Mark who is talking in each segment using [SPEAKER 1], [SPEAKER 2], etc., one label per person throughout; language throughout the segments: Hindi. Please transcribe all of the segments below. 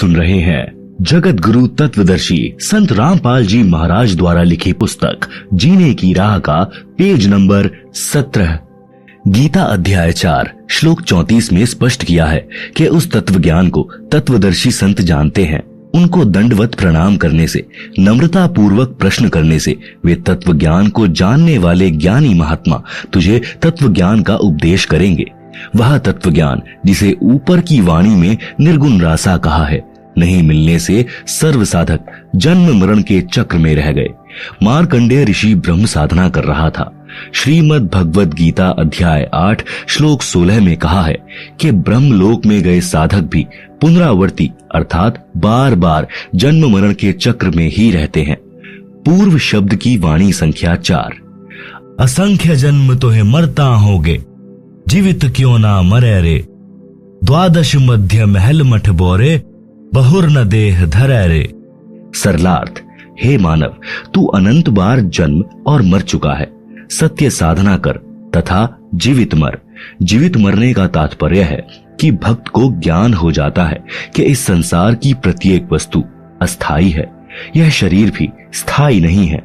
[SPEAKER 1] सुन रहे हैं जगत गुरु तत्वदर्शी संत रामपाल जी महाराज द्वारा लिखी पुस्तक जीने की राह का पेज नंबर 17। गीता अध्याय 4 श्लोक 34 में स्पष्ट किया है कि उस तत्व ज्ञान को तत्वदर्शी संत जानते हैं। उनको दंडवत प्रणाम करने से, नम्रता पूर्वक प्रश्न करने से वे तत्व ज्ञान को जानने वाले ज्ञानी महात्मा तुझे तत्व ज्ञान का उपदेश करेंगे। वह तत्व ज्ञान जिसे ऊपर की वाणी में निर्गुण रासा कहा है, नहीं मिलने से सर्व साधक जन्म मरण के चक्र में रह गए। मार्कंडेय ऋषि ब्रह्म साधना कर रहा था। श्रीमद् भगवद गीता अध्याय 8 श्लोक 16 में कहा है कि ब्रह्मलोक में गए साधक भी पुनरावर्ती अर्थात बार बार जन्म मरण के चक्र में ही रहते हैं। पूर्व शब्द की वाणी संख्या 4।
[SPEAKER 2] असंख्य जन्म तो है मरता होगे, जीवित क्यों ना मरे रे। द्वादश मध्य महल मठ बोरे, बहुर न देह धरे रे।
[SPEAKER 1] सरलार्थ, हे मानव, तू अनंत बार जन्म और मर चुका है। सत्य साधना कर तथा जीवित मर। जीवित मरने का तात्पर्य है कि भक्त को ज्ञान हो जाता है कि इस संसार की प्रत्येक वस्तु अस्थाई है, यह शरीर भी स्थायी नहीं है।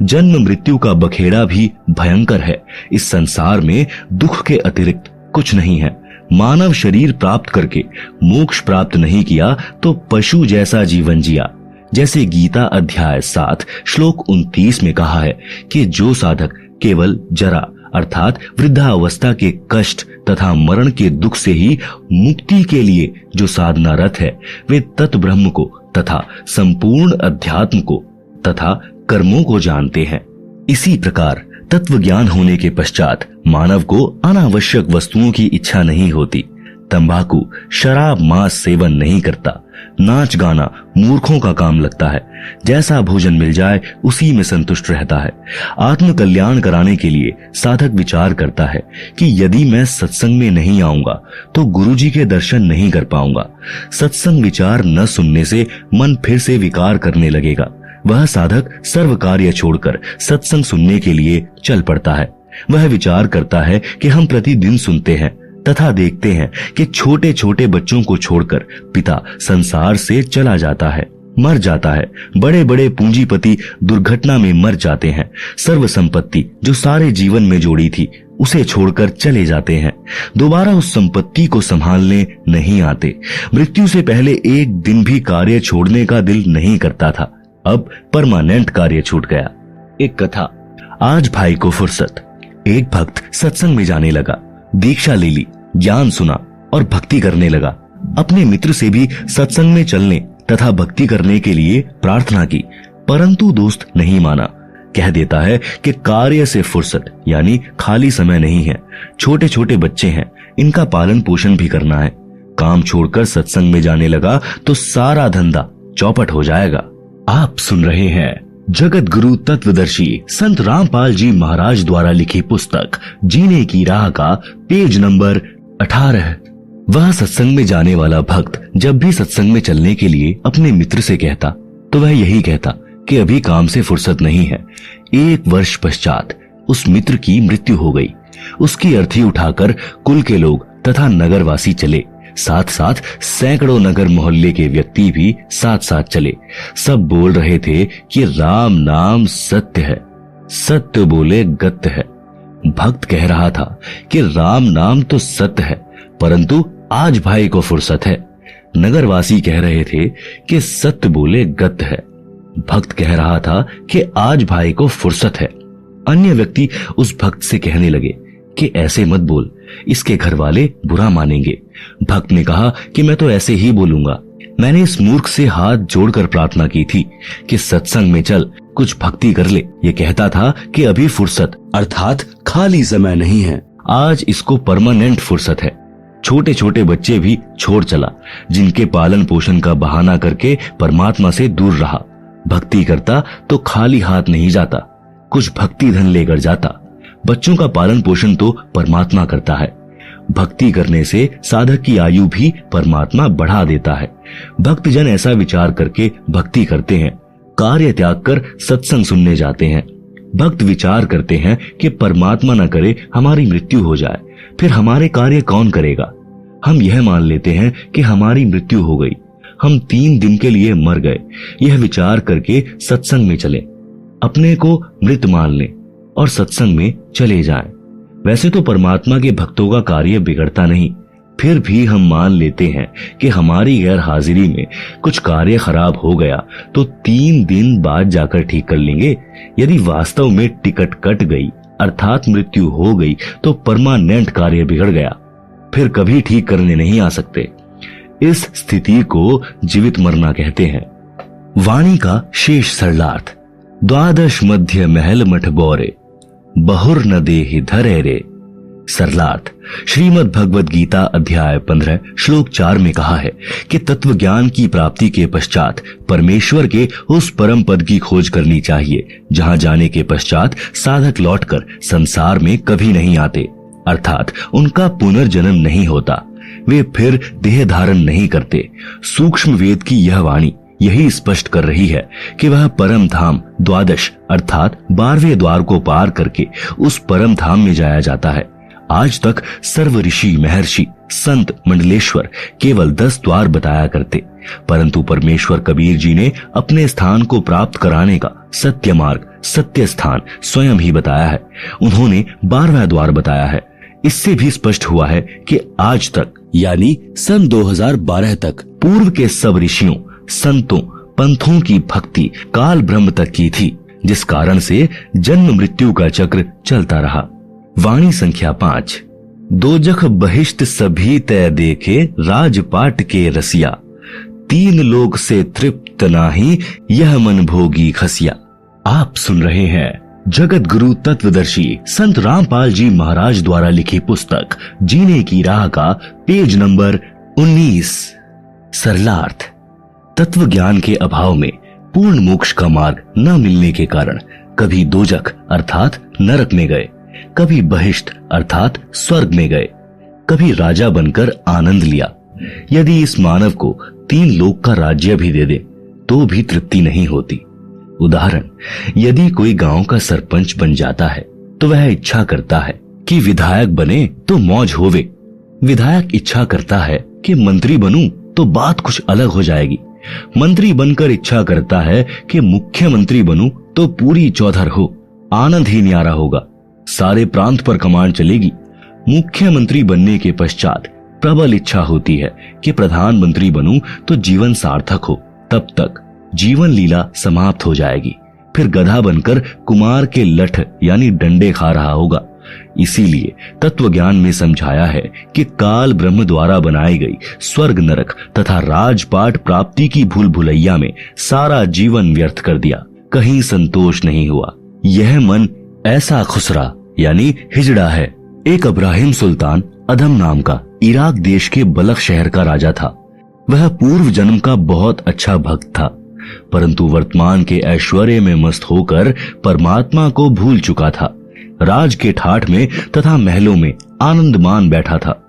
[SPEAKER 1] जन्म मृत्यु का बखेड़ा भी भयंकर है। इस संसार में दुख के अतिरिक्त कुछ नहीं है। मानव शरीर प्राप्त करके मोक्ष प्राप्त नहीं किया तो पशु जैसा जीवन जिया। जैसे गीता अध्याय 7 श्लोक 29 में कहा है कि जो साधक केवल जरा अर्थात वृद्धावस्था के कष्ट तथा मरण के दुख से ही मुक्ति के लिए जो साधनारत है, वे तत् ब्रह्म को तथा संपूर्ण अध्यात्म को तथा कर्मों को जानते हैं। इसी प्रकार तत्व ज्ञान होने के पश्चात मानव को अनावश्यक वस्तुओं की इच्छा नहीं होती। तंबाकू, शराब, मांस सेवन नहीं करता। नाच गाना मूर्खों का काम लगता है। जैसा भोजन मिल जाए उसी में संतुष्ट रहता है। आत्म कल्याण कराने के लिए साधक विचार करता है कि यदि मैं सत्संग में नहीं आऊंगा तो गुरुजी के दर्शन नहीं कर पाऊंगा। सत्संग विचार न सुनने से मन फिर से विकार करने लगेगा। वह साधक सर्व कार्य छोड़कर सत्संग सुनने के लिए चल पड़ता है। वह विचार करता है कि हम प्रतिदिन सुनते हैं तथा देखते हैं कि छोटे छोटे बच्चों को छोड़कर पिता संसार से चला जाता है, मर जाता है। बड़े बड़े पूंजीपति दुर्घटना में मर जाते हैं। सर्व संपत्ति जो सारे जीवन में जोड़ी थी उसे छोड़कर चले जाते हैं। दोबारा उस संपत्ति को संभालने नहीं आते। मृत्यु से पहले एक दिन भी कार्य छोड़ने का दिल नहीं करता था, अब परमानेंट कार्य छूट गया। एक कथा। आज भाई को फुर्सत। एक भक्त सत्संग में जाने लगा, दीक्षा ले ली, ज्ञान सुना और भक्ति करने लगा। अपने मित्र से भी सत्संग में चलने तथा भक्ति करने के लिए प्रार्थना की, परंतु दोस्त नहीं माना। कह देता है कि कार्य से फुर्सत यानी खाली समय नहीं है। छोटे छोटे बच्चे हैं, इनका पालन पोषण भी करना है। काम छोड़कर सत्संग में जाने लगा तो सारा धंधा चौपट हो जाएगा। आप सुन रहे हैं जगत गुरु तत्वदर्शी संत रामपाल जी महाराज द्वारा लिखी पुस्तक जीने की राह का पेज नंबर 18। वह सत्संग में जाने वाला भक्त जब भी सत्संग में चलने के लिए अपने मित्र से कहता तो वह यही कहता कि अभी काम से फुर्सत नहीं है। 1 वर्ष पश्चात उस मित्र की मृत्यु हो गई। उसकी अर्थी उठाकर कुल के लोग तथा नगरवासी चले। साथ साथ सैकड़ों नगर मोहल्ले के व्यक्ति भी साथ साथ चले। सब बोल रहे थे कि राम नाम सत्य है, सत्य बोले गत्य है। भक्त कह रहा था कि राम नाम तो सत्य है, परंतु आज भाई को फुर्सत है। नगरवासी कह रहे थे कि सत्य बोले गत्य है। भक्त कह रहा था कि आज भाई को फुर्सत है। अन्य व्यक्ति उस भक्त से कहने लगे कि ऐसे मत बोल, इसके घर वाले बुरा मानेंगे। भक्त ने कहा कि मैं तो ऐसे ही बोलूंगा। मैंने इस मूर्ख से हाथ जोड़कर प्रार्थना की थी कि सत्संग में चल, कुछ भक्ति कर ले। ये कहता था कि अभी फुर्सत अर्थात खाली समय नहीं है, आज इसको परमानेंट फुर्सत है। छोटे छोटे बच्चे भी छोड़ चला, जिनके पालन पोषण का बहाना करके परमात्मा से दूर रहा। भक्ति करता तो खाली हाथ नहीं जाता, कुछ भक्ति धन लेकर जाता। बच्चों का पालन पोषण तो परमात्मा करता है। भक्ति करने से साधक की आयु भी परमात्मा बढ़ा देता है। भक्त जन ऐसा विचार करके भक्ति करते हैं, कार्य त्याग कर सत्संग सुनने जाते हैं। भक्त विचार करते हैं कि परमात्मा न करे हमारी मृत्यु हो जाए, फिर हमारे कार्य कौन करेगा। हम यह मान लेते हैं कि हमारी मृत्यु हो गई, हम 3 दिन के लिए मर गए, यह विचार करके सत्संग में चले, अपने को मृत मान लें और सत्संग में चले जाएं। वैसे तो परमात्मा के भक्तों का कार्य बिगड़ता नहीं, फिर भी हम मान लेते हैं कि हमारी गैर हाजिरी में कुछ कार्य खराब हो गया तो 3 दिन बाद जाकर ठीक कर लेंगे। यदि वास्तव में टिकट कट गई अर्थात मृत्यु हो गई तो परमानेंट कार्य बिगड़ गया, फिर कभी ठीक करने नहीं आ सकते। इस स्थिति को जीवित मरना कहते हैं। वाणी का शेष सरलार्थ। द्वादश मध्य महल मठ बोरे, बहुर न देहि धरे रे। सरलार्थ। श्रीमद् भगवद गीता अध्याय 15 श्लोक 4 में कहा है कि तत्व ज्ञान की प्राप्ति के पश्चात परमेश्वर के उस परम पद की खोज करनी चाहिए जहां जाने के पश्चात साधक लौटकर संसार में कभी नहीं आते, अर्थात उनका पुनर्जन्म नहीं होता, वे फिर देह धारण नहीं करते। सूक्ष्म वेद की यह वाणी यही स्पष्ट कर रही है कि वह परम धाम द्वादश अर्थात 12वें द्वार को पार करके उस परम धाम में जाया जाता है। आज तक सर्व ऋषि महर्षि संत मंडलेश्वर केवल 10 द्वार बताया करते, परंतु परमेश्वर कबीर जी ने अपने स्थान को प्राप्त कराने का सत्य मार्ग सत्य स्थान स्वयं ही बताया है। उन्होंने 12वां द्वार बताया है। इससे भी स्पष्ट हुआ है कि आज तक यानी सन 2012 तक पूर्व के सब ऋषियों संतों पंथों की भक्ति काल ब्रह्म तक की थी, जिस कारण से जन्म मृत्यु का चक्र चलता रहा। वाणी संख्या 5। दोजख बहिष्ट सभी तय देखे राजपाट के रसिया, 3 लोक से तृप्त नाही यह मन भोगी खसिया। आप सुन रहे हैं जगत गुरु तत्वदर्शी संत रामपाल जी महाराज द्वारा लिखी पुस्तक जीने की राह का पेज नंबर 19। सरलार्थ। तत्व ज्ञान के अभाव में पूर्ण मोक्ष का मार्ग न मिलने के कारण कभी दोजख अर्थात नरक में गए, कभी बहिष्ट अर्थात स्वर्ग में गए, कभी राजा बनकर आनंद लिया। यदि इस मानव को 3 लोक का राज्य भी दे दे तो भी तृप्ति नहीं होती। उदाहरण, यदि कोई गांव का सरपंच बन जाता है तो वह इच्छा करता है कि विधायक बने तो मौज होवे। विधायक इच्छा करता है कि मंत्री बनूं तो बात कुछ अलग हो जाएगी। मंत्री बनकर इच्छा करता है कि मुख्यमंत्री बनूं तो पूरी चौधर हो, आनंद ही न्यारा होगा, सारे प्रांत पर कमान चलेगी। मुख्यमंत्री बनने के पश्चात प्रबल इच्छा होती है कि प्रधानमंत्री बनूं तो जीवन सार्थक हो, तब तक जीवन लीला समाप्त हो जाएगी, फिर गधा बनकर कुमार के लठ यानी डंडे खा रहा होगा। इसीलिए तत्व ज्ञान में समझाया है कि काल ब्रह्म द्वारा बनाई गई स्वर्ग नरक तथा राजपाट प्राप्ति की भूल भुलैया में सारा जीवन व्यर्थ कर दिया, कहीं संतोष नहीं हुआ। यह मन ऐसा खुसरा यानी हिजड़ा है। एक इब्राहिम सुल्तान अदम नाम का इराक देश के बलख शहर का राजा था। वह पूर्व जन्म का बहुत अच्छा भक्त था, परंतु वर्तमान के ऐश्वर्य में मस्त होकर परमात्मा को भूल चुका था। राज के ठाठ में तथा महलों में आनंद मान बैठा था।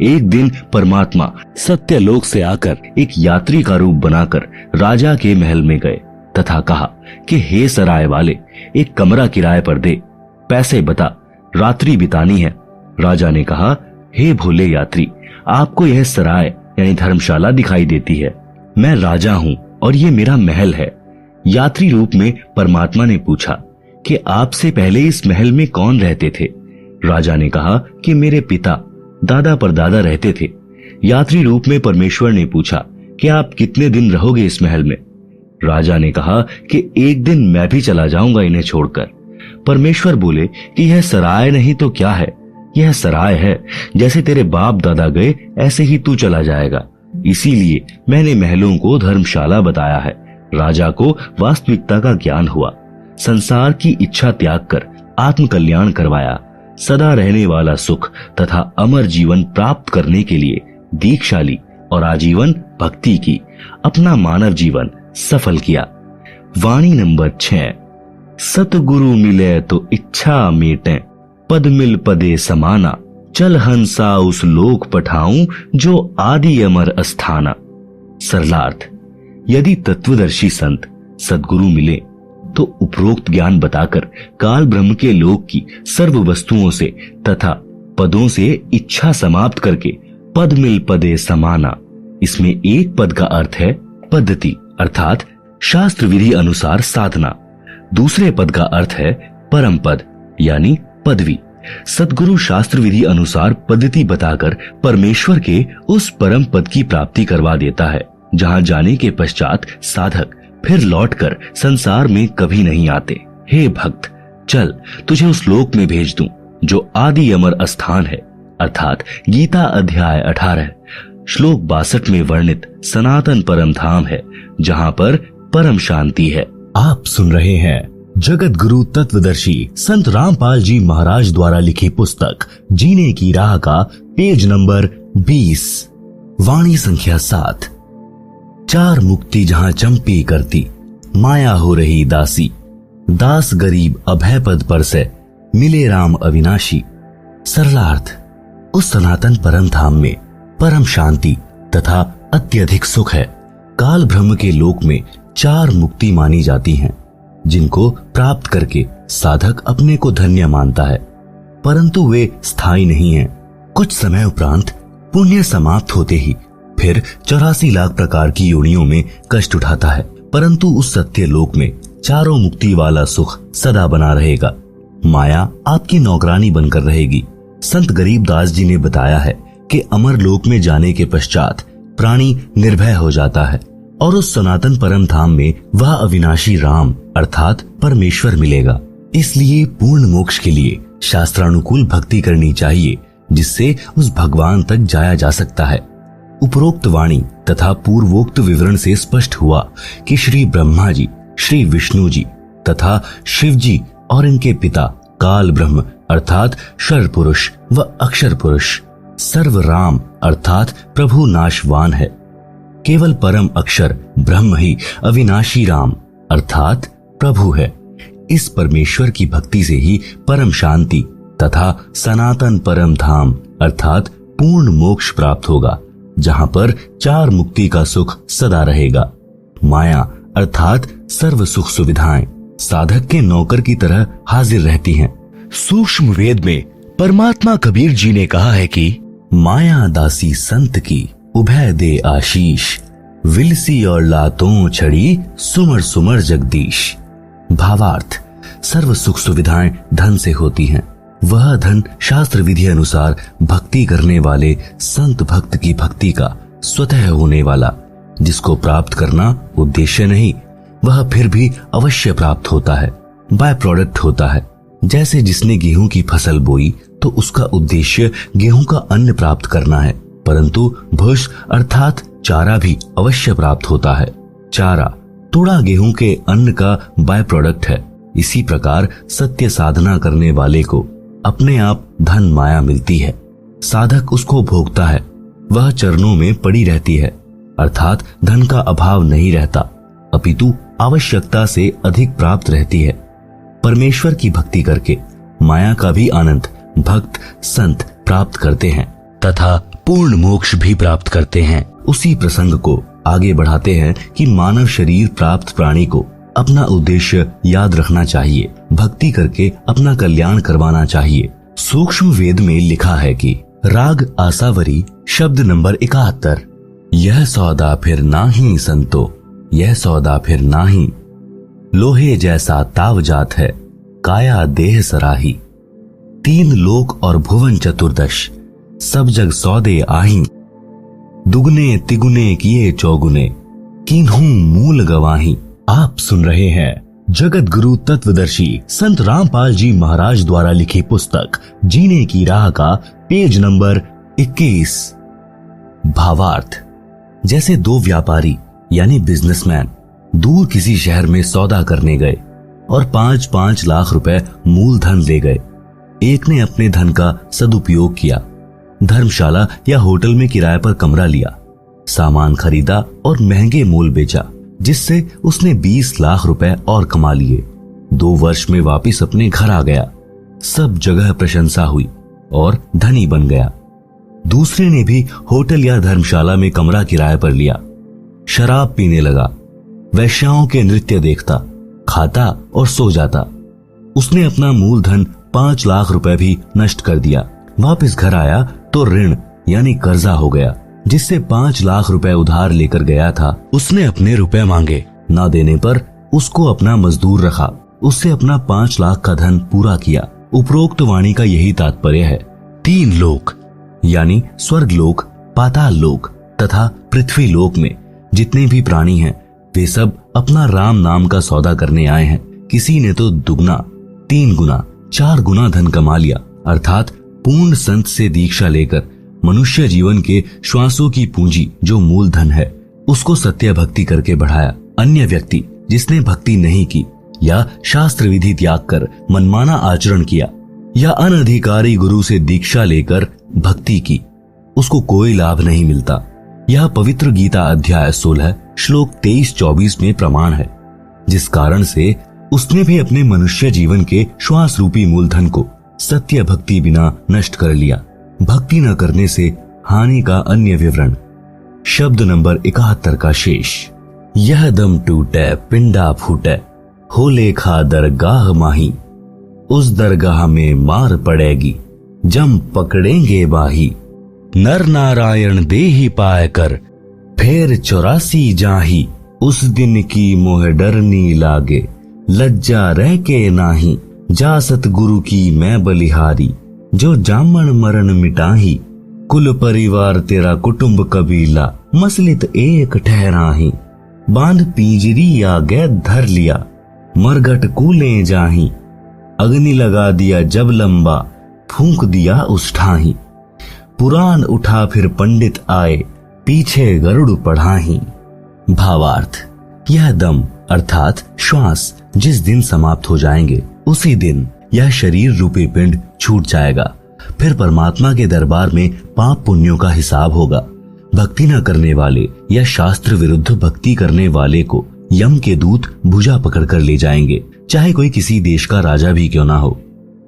[SPEAKER 1] एक दिन परमात्मा सत्यलोक से आकर एक यात्री का रूप बनाकर राजा के महल में गए तथा कहा कि हे सराय वाले, एक कमरा किराए पर दे, पैसे बता, रात्रि बितानी है। राजा ने कहा, हे भोले यात्री, आपको यह सराय यानी धर्मशाला दिखाई देती है। मैं राजा हूँ और ये मेरा महल है। यात्री रूप में परमात्मा ने पूछा कि आपसे पहले इस महल में कौन रहते थे? राजा ने कहा कि मेरे पिता दादा परदादा रहते थे। यात्री रूप में परमेश्वर ने पूछा कि आप कितने दिन रहोगे इस महल में? राजा ने कहा कि एक दिन मैं भी चला जाऊंगा इन्हें छोड़कर। परमेश्वर बोले कि यह सराय नहीं तो क्या है, यह सराय है, जैसे तेरे बाप दादा गए ऐसे ही तू चला जाएगा, इसीलिए मैंने महलों को धर्मशाला बताया है। राजा को वास्तविकता का ज्ञान हुआ, संसार की इच्छा त्याग कर आत्म कल्याण करवाया। सदा रहने वाला सुख तथा अमर जीवन प्राप्त करने के लिए दीक्षा ली और आजीवन भक्ति की, अपना मानव जीवन सफल किया। वाणी नंबर 6। सतगुरु मिले तो इच्छा मेटे, पद मिल पदे समाना, चल हंसा उस लोक पठाऊं जो आदि अमर अस्थाना। सरलार्थ। यदि तत्वदर्शी संत सद्गुरु मिले तो उपरोक्त ज्ञान बताकर काल ब्रह्म के लोक की सर्व वस्तुओं से तथा पदों से इच्छा समाप्त करके पद मिल पदे समाना इसमें एक पद का अर्थ है पद्धति अर्थात शास्त्र विधि अनुसार साधना। दूसरे पद का अर्थ है परम पद यानी पदवी। सद्गुरु शास्त्र विधि अनुसार पद्धति बताकर परमेश्वर के उस परम पद की प्राप्ति करवा देता है, जहां जाने के पश्चात साधक फिर लौटकर संसार में कभी नहीं आते। हे भक्त, चल तुझे उस लोक में भेज दूं जो आदि अमर स्थान है, अर्थात गीता अध्याय 18 श्लोक 62 में वर्णित सनातन परम धाम है, जहां पर परम शांति है।
[SPEAKER 2] आप सुन रहे हैं जगत गुरु तत्वदर्शी संत रामपाल जी महाराज द्वारा लिखी पुस्तक जीने की राह का पेज नंबर 20, वाणी संख्या 7। चार मुक्ति जहां चंपी करती, माया हो रही दासी, दास गरीब अभय पद पर से मिले राम अविनाशी। सरलार्थ, उस सनातन परम धाम में परम शांति तथा अत्यधिक सुख है। काल ब्रह्म के लोक में चार मुक्ति मानी जाती हैं, जिनको प्राप्त करके साधक अपने को धन्य मानता है, परंतु वे स्थायी नहीं हैं। कुछ समय उपरांत पुण्य समाप्त होते ही फिर 84 लाख प्रकार की योनियों में कष्ट उठाता है, परंतु उस सत्य लोक में चारों मुक्ति वाला सुख सदा बना रहेगा। माया आपकी नौकरानी बनकर रहेगी। संत गरीबदास जी ने बताया है कि अमर लोक में जाने के पश्चात प्राणी निर्भय हो जाता है और उस सनातन परम धाम में वह अविनाशी राम अर्थात परमेश्वर मिलेगा। इसलिए पूर्ण मोक्ष के लिए शास्त्रानुकूल भक्ति करनी चाहिए, जिससे उस भगवान तक जाया जा सकता है। उपरोक्त वाणी तथा पूर्वोक्त विवरण से स्पष्ट हुआ कि श्री ब्रह्मा जी, श्री विष्णु जी तथा शिव जी और इनके पिता काल ब्रह्म अर्थात शर पुरुष व अक्षर पुरुष सर्व राम अर्थात प्रभु नाशवान है। केवल परम अक्षर ब्रह्म ही अविनाशी राम अर्थात प्रभु है। इस परमेश्वर की भक्ति से ही परम शांति तथा सनातन परम धाम अर्थात पूर्ण मोक्ष प्राप्त होगा, जहां पर चार मुक्ति का सुख सदा रहेगा। माया अर्थात सर्व सुख सुविधाएं साधक के नौकर की तरह हाजिर रहती हैं। सूक्ष्म वेद में परमात्मा कबीर जी ने कहा है कि माया दासी संत की उभय दे आशीष, विलसी और लातों छड़ी सुमर सुमर जगदीश। भावार्थ, सर्व सुख सुविधाएं धन से होती हैं। वह धन शास्त्र विधि अनुसार भक्ति करने वाले संत भक्त की भक्ति का स्वतः होने वाला, जिसको प्राप्त करना उद्देश्य नहीं, वह फिर भी अवश्य प्राप्त होता है, बाय प्रोडक्ट होता है। जैसे जिसने गेहूं की फसल बोई तो उसका उद्देश्य गेहूं का अन्न प्राप्त करना है, परंतु भूष अर्थात चारा भी अवश्य प्राप्त होता है। चारा तोड़ा गेहूं के अन्न का बाय प्रोडक्ट है। इसी प्रकार सत्य साधना करने वाले को अपने आप धन माया मिलती है, साधक उसको भोगता है, वह चरणों में पड़ी रहती है, अर्थात धन का अभाव नहीं रहता, अपितु आवश्यकता से अधिक प्राप्त रहती है। परमेश्वर की भक्ति करके माया का भी आनंद भक्त संत प्राप्त करते हैं तथा पूर्ण मोक्ष भी प्राप्त करते हैं। उसी प्रसंग को आगे बढ़ाते हैं कि मानव शरीर प्राप्त प्राणी को अपना उद्देश्य याद रखना चाहिए, भक्ति करके अपना कल्याण करवाना चाहिए। सूक्ष्म वेद में लिखा है कि राग आसावरी शब्द नंबर 71, यह सौदा फिर नाही संतो, यह सौदा फिर नाही, लोहे जैसा ताव जात है, काया देह सराही। तीन लोक और भुवन चतुर्दश, सब जग सौदे आही, दुगने तिगुने किए चौगुने, किन्हू मूल गवाही। आप सुन रहे हैं जगत गुरु तत्वदर्शी संत रामपाल जी महाराज द्वारा लिखी पुस्तक जीने की राह का पेज नंबर 21। भावार्थ, जैसे दो व्यापारी यानी बिजनेसमैन दूर किसी शहर में सौदा करने गए और 5-5 लाख रुपए मूलधन ले गए। एक ने अपने धन का सदुपयोग किया, धर्मशाला या होटल में किराए पर कमरा लिया, सामान खरीदा और महंगे मोल बेचा, जिससे उसने 20 लाख रुपए और कमा लिए। 2 वर्ष में वापिस अपने घर आ गया, सब जगह प्रशंसा हुई और धनी बन गया। दूसरे ने भी होटल या धर्मशाला में कमरा किराए पर लिया, शराब पीने लगा, वैश्याओं के नृत्य देखता, खाता और सो जाता। उसने अपना मूलधन 5 लाख रुपए भी नष्ट कर दिया। वापस घर आया तो ऋण यानी कर्जा हो गया, जिससे 5 लाख रुपए उधार लेकर गया था, उसने अपने रुपए मांगे। ना देने पर उसको अपना मजदूर रखा, उससे अपना 5 लाख का धन पूरा किया। उपरोक्त वाणी का यही तात्पर्य है। 3 लोक यानी स्वर्ग लोक, पाताल लोक तथा पृथ्वी लोक में जितने भी प्राणी हैं वे सब अपना राम नाम का सौदा करने आए हैं। किसी ने तो दुगना, 3 गुना, 4 गुना धन कमा लिया, अर्थात पूर्ण संत से दीक्षा लेकर मनुष्य जीवन के श्वासों की पूंजी जो मूल धन है उसको सत्य भक्ति करके बढ़ाया। अन्य व्यक्ति जिसने भक्ति नहीं की या शास्त्र विधि त्याग कर मनमाना आचरण किया या अनधिकारी गुरु से दीक्षा लेकर भक्ति की, उसको कोई लाभ नहीं मिलता। यह पवित्र गीता अध्याय 16 श्लोक 23-24 में प्रमाण है, जिस कारण से उसने भी अपने मनुष्य जीवन के श्वास रूपी मूलधन को सत्य भक्ति बिना नष्ट कर लिया। भक्ति न करने से हानि का अन्य विवरण। शब्द नंबर 71 का शेष। यह दम टूटे पिंडा फूटे, हो लेखा दरगाह माही, उस दरगाह में मार पड़ेगी, जम पकड़ेंगे बाही। नर नारायण देही पाए कर, फेर 84 जाही, उस दिन की मोह डरनी लागे, लज्जा रह के नाही। जा सतगुरु की मैं बलिहारी, जो जामन मरण मिटाही, कुल परिवार तेरा कुटुंब कबीला, मसलित एक ठहराही। बांध पिंजरी आगे धर लिया, मरघट कूले जाही, अग्नि लगा दिया जब लंबा, फूंक दिया उस ठाही। पुराण उठा फिर पंडित आए, पीछे गरुड़ पढ़ाही। भावार्थ, यह दम अर्थात श्वास जिस दिन समाप्त हो जाएंगे उसी दिन यह शरीर रूपी पिंड छूट जाएगा। फिर परमात्मा के दरबार में पाप पुण्यों का हिसाब होगा। भक्ति न करने वाले या शास्त्र विरुद्ध भक्ति करने वाले को यम के दूत भुजा पकड़कर ले जाएंगे, चाहे कोई किसी देश का राजा भी क्यों ना हो।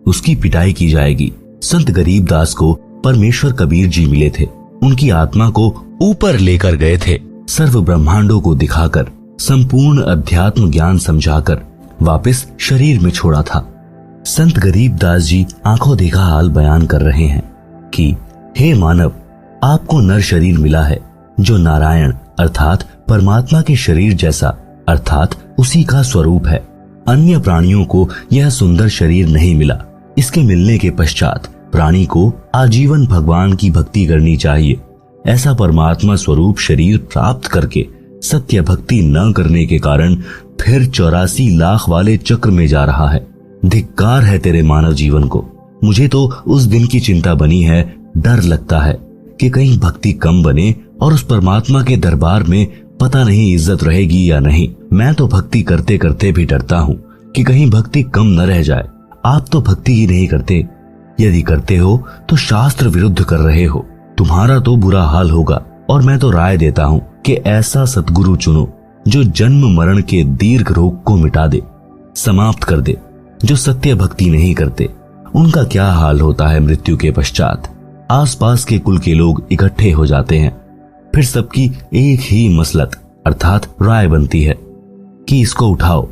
[SPEAKER 2] उसकी पिटाई की जाएगी। संत गरीबदास को परमेश्वर कबीर जी मिले थे, उनकी आत्मा को ऊपर लेकर गए थे, सर्व ब्रह्मांडों को दिखाकर संपूर्ण अध्यात्म ज्ञान समझाकर वापस शरीर में छोड़ा था। संत गरीबदास जी आंखों देखा हाल बयान कर रहे हैं कि हे मानव, आपको नर शरीर मिला है जो नारायण अर्थात परमात्मा के शरीर जैसा अर्थात उसी का स्वरूप है। अन्य प्राणियों को यह सुंदर शरीर नहीं मिला। इसके मिलने के पश्चात प्राणी को आजीवन भगवान की भक्ति करनी चाहिए। ऐसा परमात्मा स्वरूप शरीर प्राप्त करके सत्य भक्ति न करने के कारण फिर 84 लाख वाले चक्र में जा रहा है। धिक्कार है तेरे मानव जीवन को। मुझे तो उस दिन की चिंता बनी है। डर लगता है कि कहीं भक्ति कम बने और उस परमात्मा के दरबार में पता नहीं इज्जत रहेगी या नहीं। मैं तो भक्ति करते करते भी डरता हूँ कि कहीं भक्ति कम न रह जाए। आप तो भक्ति ही नहीं करते। यदि करते हो तो शास्त्र विरुद्ध कर रहे हो। तुम्हारा तो बुरा हाल होगा। और मैं तो राय देता हूँ कि ऐसा सतगुरु चुनो जो जन्म मरण के दीर्घ रोग को मिटा दे, समाप्त कर दे। जो सत्य भक्ति नहीं करते उनका क्या हाल होता है मृत्यु के पश्चात। आसपास के कुल के लोग इकट्ठे हो जाते हैं। फिर सबकी एक ही मसलत अर्थात राय बनती है कि इसको उठाओ।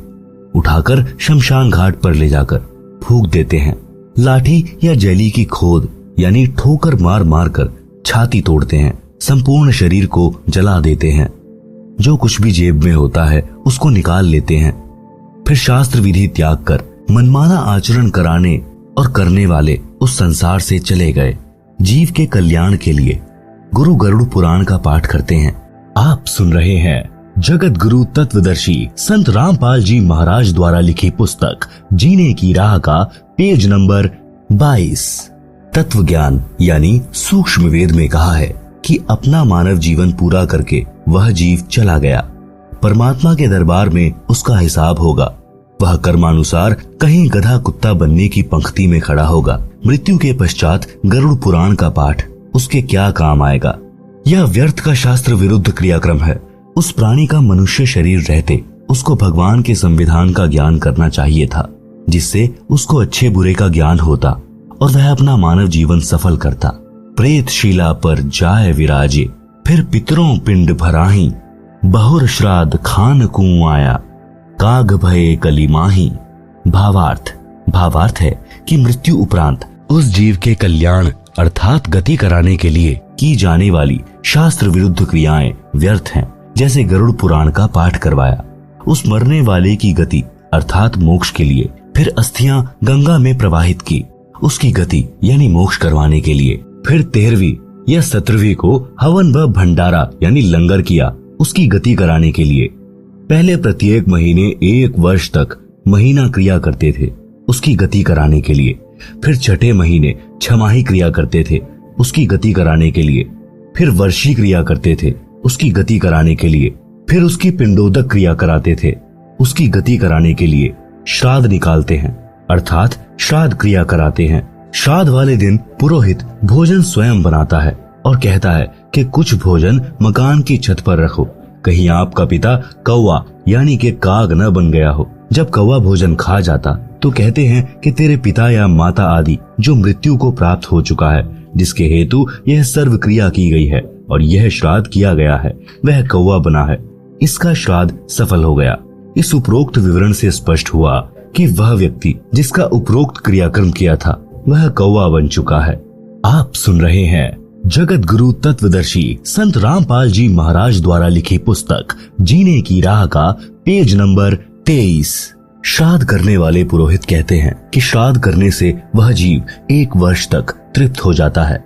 [SPEAKER 2] उठाकर शमशान घाट पर ले जाकर फूंक देते हैं। लाठी या जैली की खोद यानी ठोकर मार मार कर छाती तोड़ते हैं। संपूर्ण शरीर को जला देते हैं। जो कुछ भी जेब में होता है उसको निकाल लेते हैं। फिर शास्त्र विधि त्याग कर मनमाना आचरण कराने और करने वाले उस संसार से चले गए। जीव के कल्याण के लिए गुरु गरुड़ पुराण का पाठ करते हैं। आप सुन रहे हैं जगत गुरु तत्वदर्शी संत रामपाल जी महाराज द्वारा लिखी पुस्तक जीने की राह का पेज नंबर 22। तत्व ज्ञान यानी सूक्ष्म वेद में कहा है कि अपना मानव जीवन पूरा करके वह जीव चला गया। परमात्मा के दरबार में उसका हिसाब होगा। वह कर्मानुसार कहीं गधा कुत्ता बनने की पंक्ति में खड़ा होगा। मृत्यु के पश्चात गरुड़ पुराण का पाठ उसके क्या काम आएगा। यह व्यर्थ का शास्त्र विरुद्ध क्रियाक्रम है। उस प्राणी का मनुष्य शरीर रहते उसको भगवान के संविधान का ज्ञान करना चाहिए था, जिससे उसको अच्छे बुरे का ज्ञान होता और वह अपना मानव जीवन सफल करता। प्रेत शिला पर जाय विराजे, फिर पितरों पिंड भराही, बहुर श्राद्ध खान कुं आया, काग भये कलिमाही। भावार्थ है कि मृत्यु उपरांत उस जीव के कल्याण अर्थात गति कराने के लिए की जाने वाली शास्त्र विरुद्ध क्रियाएं व्यर्थ हैं, जैसे गरुड़ पुराण का पाठ करवाया। उस मरने वाले की गति अर्थात मोक्ष के लिए फिर अस्थियां गंगा में प्रवाहित की, उसकी गति यानी मोक्ष करवाने के लिए फिर 13वीं या 17वीं को हवन व भंडारा यानी लंगर किया, उसकी गति कराने के लिए। पहले प्रत्येक महीने 1 वर्ष तक महीना क्रिया करते थे, उसकी गति कराने के लिए। फिर छठे महीने छमाही क्रिया करते थे, उसकी गति कराने के लिए। फिर वर्षी क्रिया करते थे, उसकी गति कराने के लिए। फिर उसकी पिंडोदक क्रिया कराते थे, उसकी गति कराने के लिए। श्राद्ध निकालते हैं अर्थात श्राद्ध क्रिया कराते हैं। श्राद्ध वाले दिन पुरोहित भोजन स्वयं बनाता है और कहता है कि कुछ भोजन मकान की छत पर रखो, कहीं आपका पिता कौवा यानी कि काग न बन गया हो। जब कौवा भोजन खा जाता तो कहते हैं कि तेरे पिता या माता आदि जो मृत्यु को प्राप्त हो चुका है, जिसके हेतु यह सर्व क्रिया की गई है और यह श्राद्ध किया गया है, वह कौवा बना है, इसका श्राद्ध सफल हो गया। इस उपरोक्त विवरण से स्पष्ट हुआ कि वह व्यक्ति जिसका उपरोक्त क्रियाक्रम किया था वह कौवा बन चुका है। आप सुन रहे हैं जगत गुरु तत्वदर्शी संत रामपाल जी महाराज द्वारा लिखी पुस्तक जीने की राह का पेज नंबर 23। श्राद्ध करने वाले पुरोहित कहते हैं कि श्राद्ध करने से वह जीव 1 वर्ष तक तृप्त हो जाता है,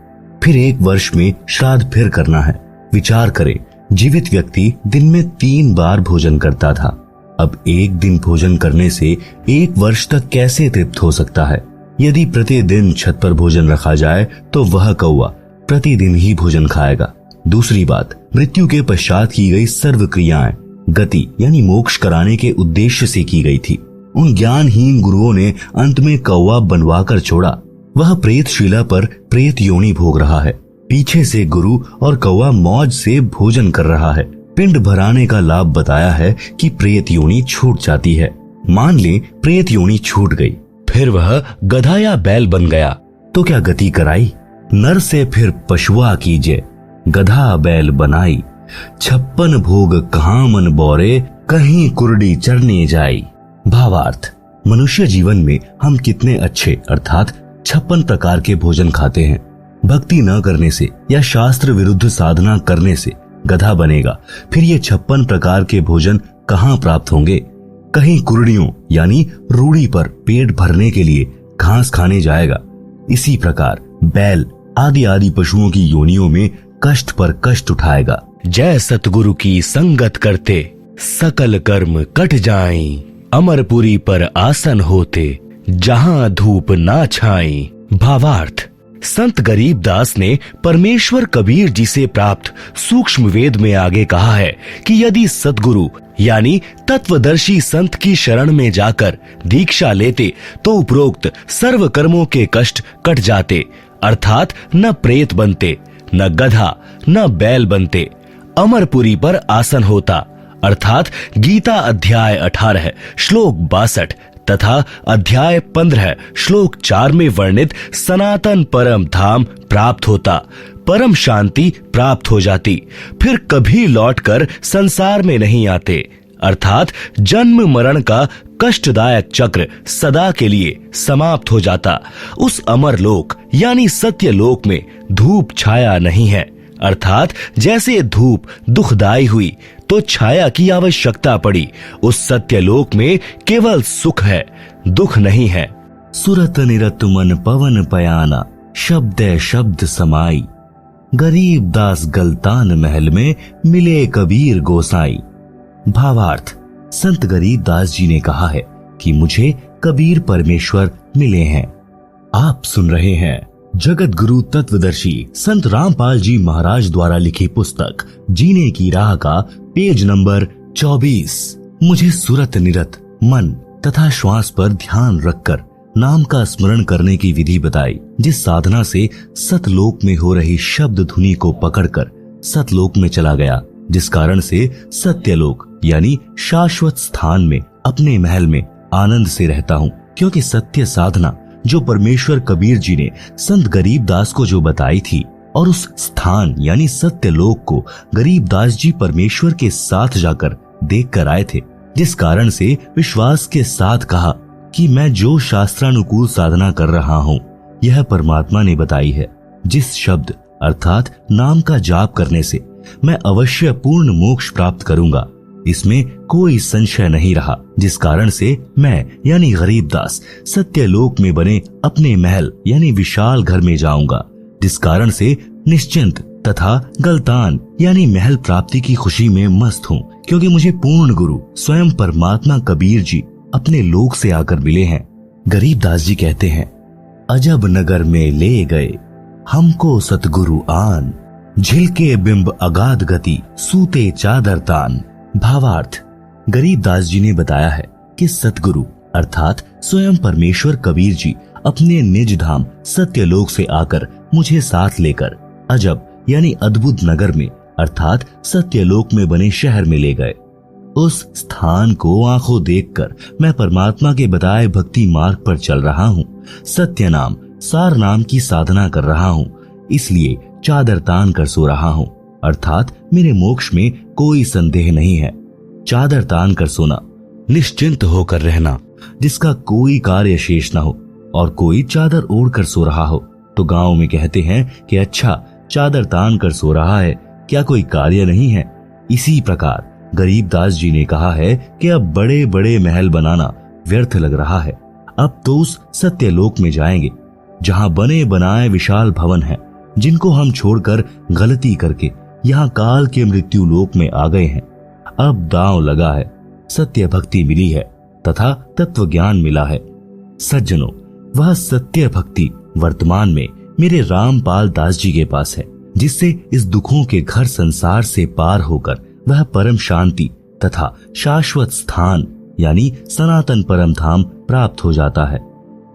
[SPEAKER 2] फिर 1 वर्ष में श्राद्ध फिर करना है। विचार करें, जीवित व्यक्ति दिन में 3 बार भोजन करता था, अब 1 दिन भोजन करने से 1 वर्ष तक कैसे तृप्त हो सकता है? यदि प्रतिदिन छत पर भोजन रखा जाए तो वह कौवा प्रतिदिन ही भोजन खाएगा। दूसरी बात, मृत्यु के पश्चात की गई सर्व क्रियाएं गति यानी मोक्ष कराने के उद्देश्य से की गई थी। उन ज्ञानहीन गुरुओं ने अंत में कौवा बनवाकर छोड़ा। वह प्रेतशिला पर प्रेत योनि भोग रहा है। पीछे से गुरु और कौवा मौज से भोजन कर रहा है। पिंड भराने का लाभ बताया है कि प्रेत योनि छूट जाती है। मान ले प्रेत योनि छूट गई, फिर वह गधा या बैल बन गया तो क्या गति कराई? नर से फिर पशुआ कीजिए, गधा बैल बनाई। 56 भोग कहाँ मन बोरे, कहीं कुर्डी चरने जाई। भावार्थ, मनुष्य जीवन में हम कितने अच्छे अर्थात 56 प्रकार के भोजन खाते हैं। भक्ति न करने से या शास्त्र विरुद्ध साधना करने से गधा बनेगा, फिर ये 56 प्रकार के भोजन कहाँ प्राप्त होंगे? कहीं कुर्डियों यानी रूढ़ी पर पेट भरने के लिए घास खाने जाएगा। इसी प्रकार बैल आदि आदि पशुओं की योनियों में कष्ट पर कष्ट उठाएगा।
[SPEAKER 1] जय सतगुरु की संगत करते सकल कर्म कट जाएं, अमरपुरी पर आसन होते जहां धूप ना छाई। भावार्थ, संत गरीबदास ने परमेश्वर कबीर जी से प्राप्त सूक्ष्म वेद में आगे कहा है कि यदि सतगुरु यानी तत्वदर्शी संत की शरण में जाकर दीक्षा लेते तो उपरोक्त सर्व कर्मों के कष्ट कट जाते, अर्थात न प्रेत बनते, न गधा, न बैल बनते। अमरपुरी पर आसन होता, अर्थात गीता अध्याय 18 श्लोक 62 तथा अध्याय 15 श्लोक 4 में वर्णित सनातन परम धाम प्राप्त होता, परम शांति प्राप्त हो जाती, फिर कभी लौटकर संसार में नहीं आते, अर्थात जन्म मरण का कष्टदायक चक्र सदा के लिए समाप्त हो जाता। उस अमर लोक यानी सत्य लोक में धूप छाया नहीं है, अर्थात जैसे धूप दुखदायी हुई तो छाया की आवश्यकता पड़ी, उस सत्य लोक में केवल सुख है, दुख नहीं है।
[SPEAKER 2] सुरत निरत मन पवन पयाना, शब्द शब्द समाई। गरीब दास गलतान महल में मिले कबीर गोसाई। भावार्थ, संत गरीब दास जी ने कहा है कि मुझे कबीर परमेश्वर मिले हैं। आप सुन रहे हैं जगत गुरु तत्वदर्शी संत रामपाल जी महाराज द्वारा लिखी पुस्तक जीने की राह का पेज नंबर 24। मुझे सुरत निरत मन तथा श्वास पर ध्यान रखकर नाम का स्मरण करने की विधि बताई, जिस साधना से सतलोक में हो रही शब्द धुनी को पकड़कर सतलोक में चला गया, जिस कारण से सत्यलोक यानी शाश्वत स्थान में अपने महल में आनंद से रहता हूँ। क्योंकि सत्य साधना जो परमेश्वर कबीर जी ने संत गरीबदास को जो बताई थी और उस स्थान यानी सत्यलोक को गरीबदास जी परमेश्वर के साथ जाकर देख कर आए थे, जिस कारण से विश्वास के साथ कहा कि मैं जो शास्त्रानुकूल साधना कर रहा हूँ यह परमात्मा ने बताई है। जिस शब्द अर्थात नाम का जाप करने से मैं अवश्य पूर्ण मोक्ष प्राप्त करूंगा, इसमें कोई संशय नहीं रहा। जिस कारण से मैं यानी गरीबदास सत्यलोक में बने अपने महल यानी विशाल घर में जाऊंगा, जिस कारण से निश्चिंत तथा गलतान यानी महल प्राप्ति की खुशी में मस्त हूँ, क्योंकि मुझे पूर्ण गुरु स्वयं परमात्मा कबीर जी अपने लोक से आकर मिले हैं। गरीबदास जी कहते हैं, अजब नगर में ले गए हमको सतगुरु आन, झिलके बिंब अगाध गति सूते चादर तान। भावार्थ, गरीबदास जी ने बताया है कि सतगुरु अर्थात स्वयं परमेश्वर कबीर जी अपने निज धाम सत्यलोक से आकर मुझे साथ लेकर अजब यानी अद्भुत नगर में अर्थात सत्यलोक में बने शहर में ले गए। उस स्थान को आंखों देखकर मैं परमात्मा के बताए भक्ति मार्ग पर चल रहा हूँ, सत्य नाम सार नाम की साधना कर रहा हूँ, इसलिए चादर तान कर सो रहा हूँ, अर्थात मेरे मोक्ष में कोई संदेह नहीं है। चादर तान कर सोना, निश्चिंत होकर रहना, जिसका कोई कार्य शेष न हो और कोई चादर ओढ़ कर सो रहा हो तो गांव में कहते हैं कि अच्छा चादर तान कर सो रहा है, क्या कोई कार्य नहीं है। इसी प्रकार गरीबदास जी ने कहा है कि अब बड़े बड़े महल बनाना व्यर्थ लग रहा है, अब तो उस सत्यलोक में जाएंगे जहां बने बनाए विशाल भवन हैं, जिनको हम छोड़कर गलती करके यहाँ काल के मृत्यु लोक में आ गए हैं। अब दांव लगा है, सत्य भक्ति मिली है तथा तत्व ज्ञान मिला है। सज्जनों, वह सत्य भक्ति वर्तमान में मेरे रामपाल दास जी के पास है, जिससे इस दुखों के घर संसार से पार होकर वह परम शांति तथा शाश्वत स्थान यानी सनातन परम धाम प्राप्त हो जाता है,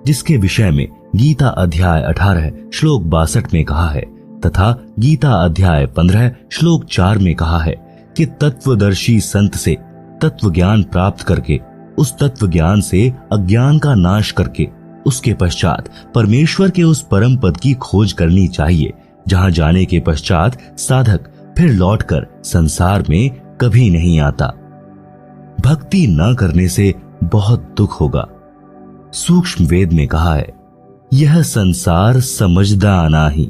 [SPEAKER 2] जिसके विषय में गीता अध्याय 18 श्लोक 62 में कहा है तथा गीता अध्याय 15 श्लोक 4 में कहा है कि तत्वदर्शी संत से तत्व ज्ञान प्राप्त करके उस तत्व ज्ञान से अज्ञान का नाश करके उसके पश्चात परमेश्वर के उस परम पद की खोज करनी चाहिए, जहां जाने के पश्चात साधक फिर लौटकर संसार में कभी नहीं आता। भक्ति न करने से बहुत दुख होगा। सूक्ष्म वेद में कहा है, यह संसार समझदा नाही,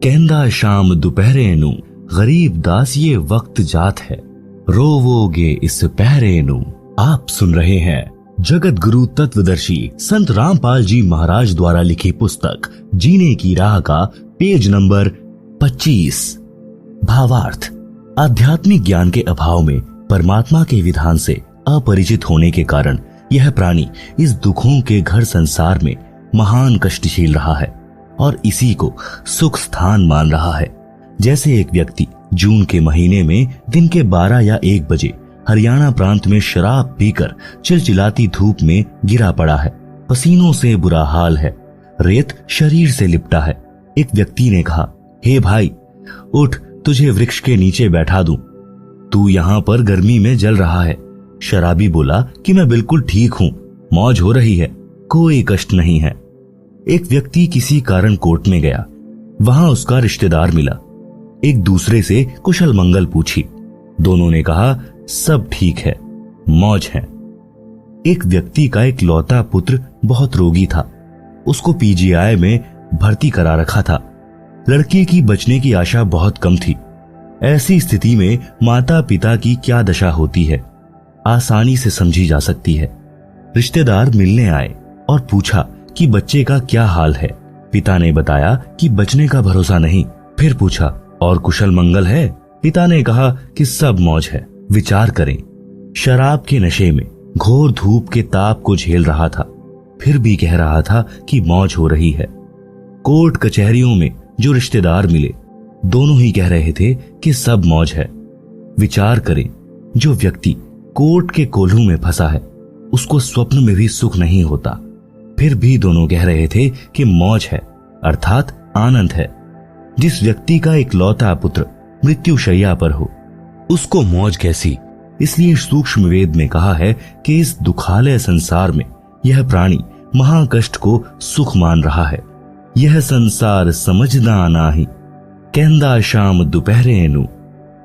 [SPEAKER 2] कहंदा शाम दोपहरे नु, गरीब दास ये वक्त जात है, रोवोगे इस पहरे नु। आप सुन रहे हैं जगत गुरु तत्वदर्शी संत रामपाल जी महाराज द्वारा लिखी पुस्तक जीने की राह का पेज नंबर 25। भावार्थ, आध्यात्मिक ज्ञान के अभाव में परमात्मा के विधान से अपरिचित होने के कारण यह प्राणी इस दुखों के घर संसार में महान कष्ट झेल रहा है और इसी को सुख स्थान मान रहा है। जैसे एक व्यक्ति जून के महीने में दिन के 12 या 1 बजे हरियाणा प्रांत में शराब पीकर चिलचिलाती धूप में गिरा पड़ा है, पसीनों से बुरा हाल है, रेत शरीर से लिपटा है। एक व्यक्ति ने कहा, हे भाई उठ, तुझे वृक्ष के नीचे बैठा दूं, तू यहाँ पर गर्मी में जल रहा है। शराबी बोला कि मैं बिल्कुल ठीक हूँ, मौज हो रही है, कोई कष्ट नहीं है। एक व्यक्ति किसी कारण कोर्ट में गया, वहां उसका रिश्तेदार मिला, एक दूसरे से कुशल मंगल पूछी, दोनों ने कहा सब ठीक है, मौज है। एक व्यक्ति का एक लौता पुत्र बहुत रोगी था, उसको पीजीआई में भर्ती करा रखा था। लड़के की बचने की आशा बहुत कम थी। ऐसी स्थिति में माता पिता की क्या दशा होती है आसानी से समझी जा सकती है। रिश्तेदार मिलने आए और पूछा कि बच्चे का क्या हाल है। पिता ने बताया कि बचने का भरोसा नहीं। फिर पूछा, और कुशल मंगल है? पिता ने कहा कि सब मौज है, विचार करें। शराब के नशे में घोर धूप के ताप को झेल रहा था, फिर भी कह रहा था कि मौज हो रही है। कोर्ट कचहरियों में जो रिश्तेदार मिले, दोनों ही कह रहे थे कि सब मौज है। विचार करें, जो व्यक्ति कोर्ट के कोल्हू में फंसा है, उसको स्वप्न में भी सुख नहीं होता, फिर भी दोनों कह रहे थे कि मौज है, अर्थात आनंद है। जिस व्यक्ति का एक लौता पुत्र मृत्यु शैया पर हो, उसको मौज कैसी? इसलिए सूक्ष्म वेद में कहा है कि इस दुखालय संसार में यह प्राणी महाकष्ट को सुख मान रहा है। यह संसार समझदा नाही, कहंदा शाम दोपहरे नु,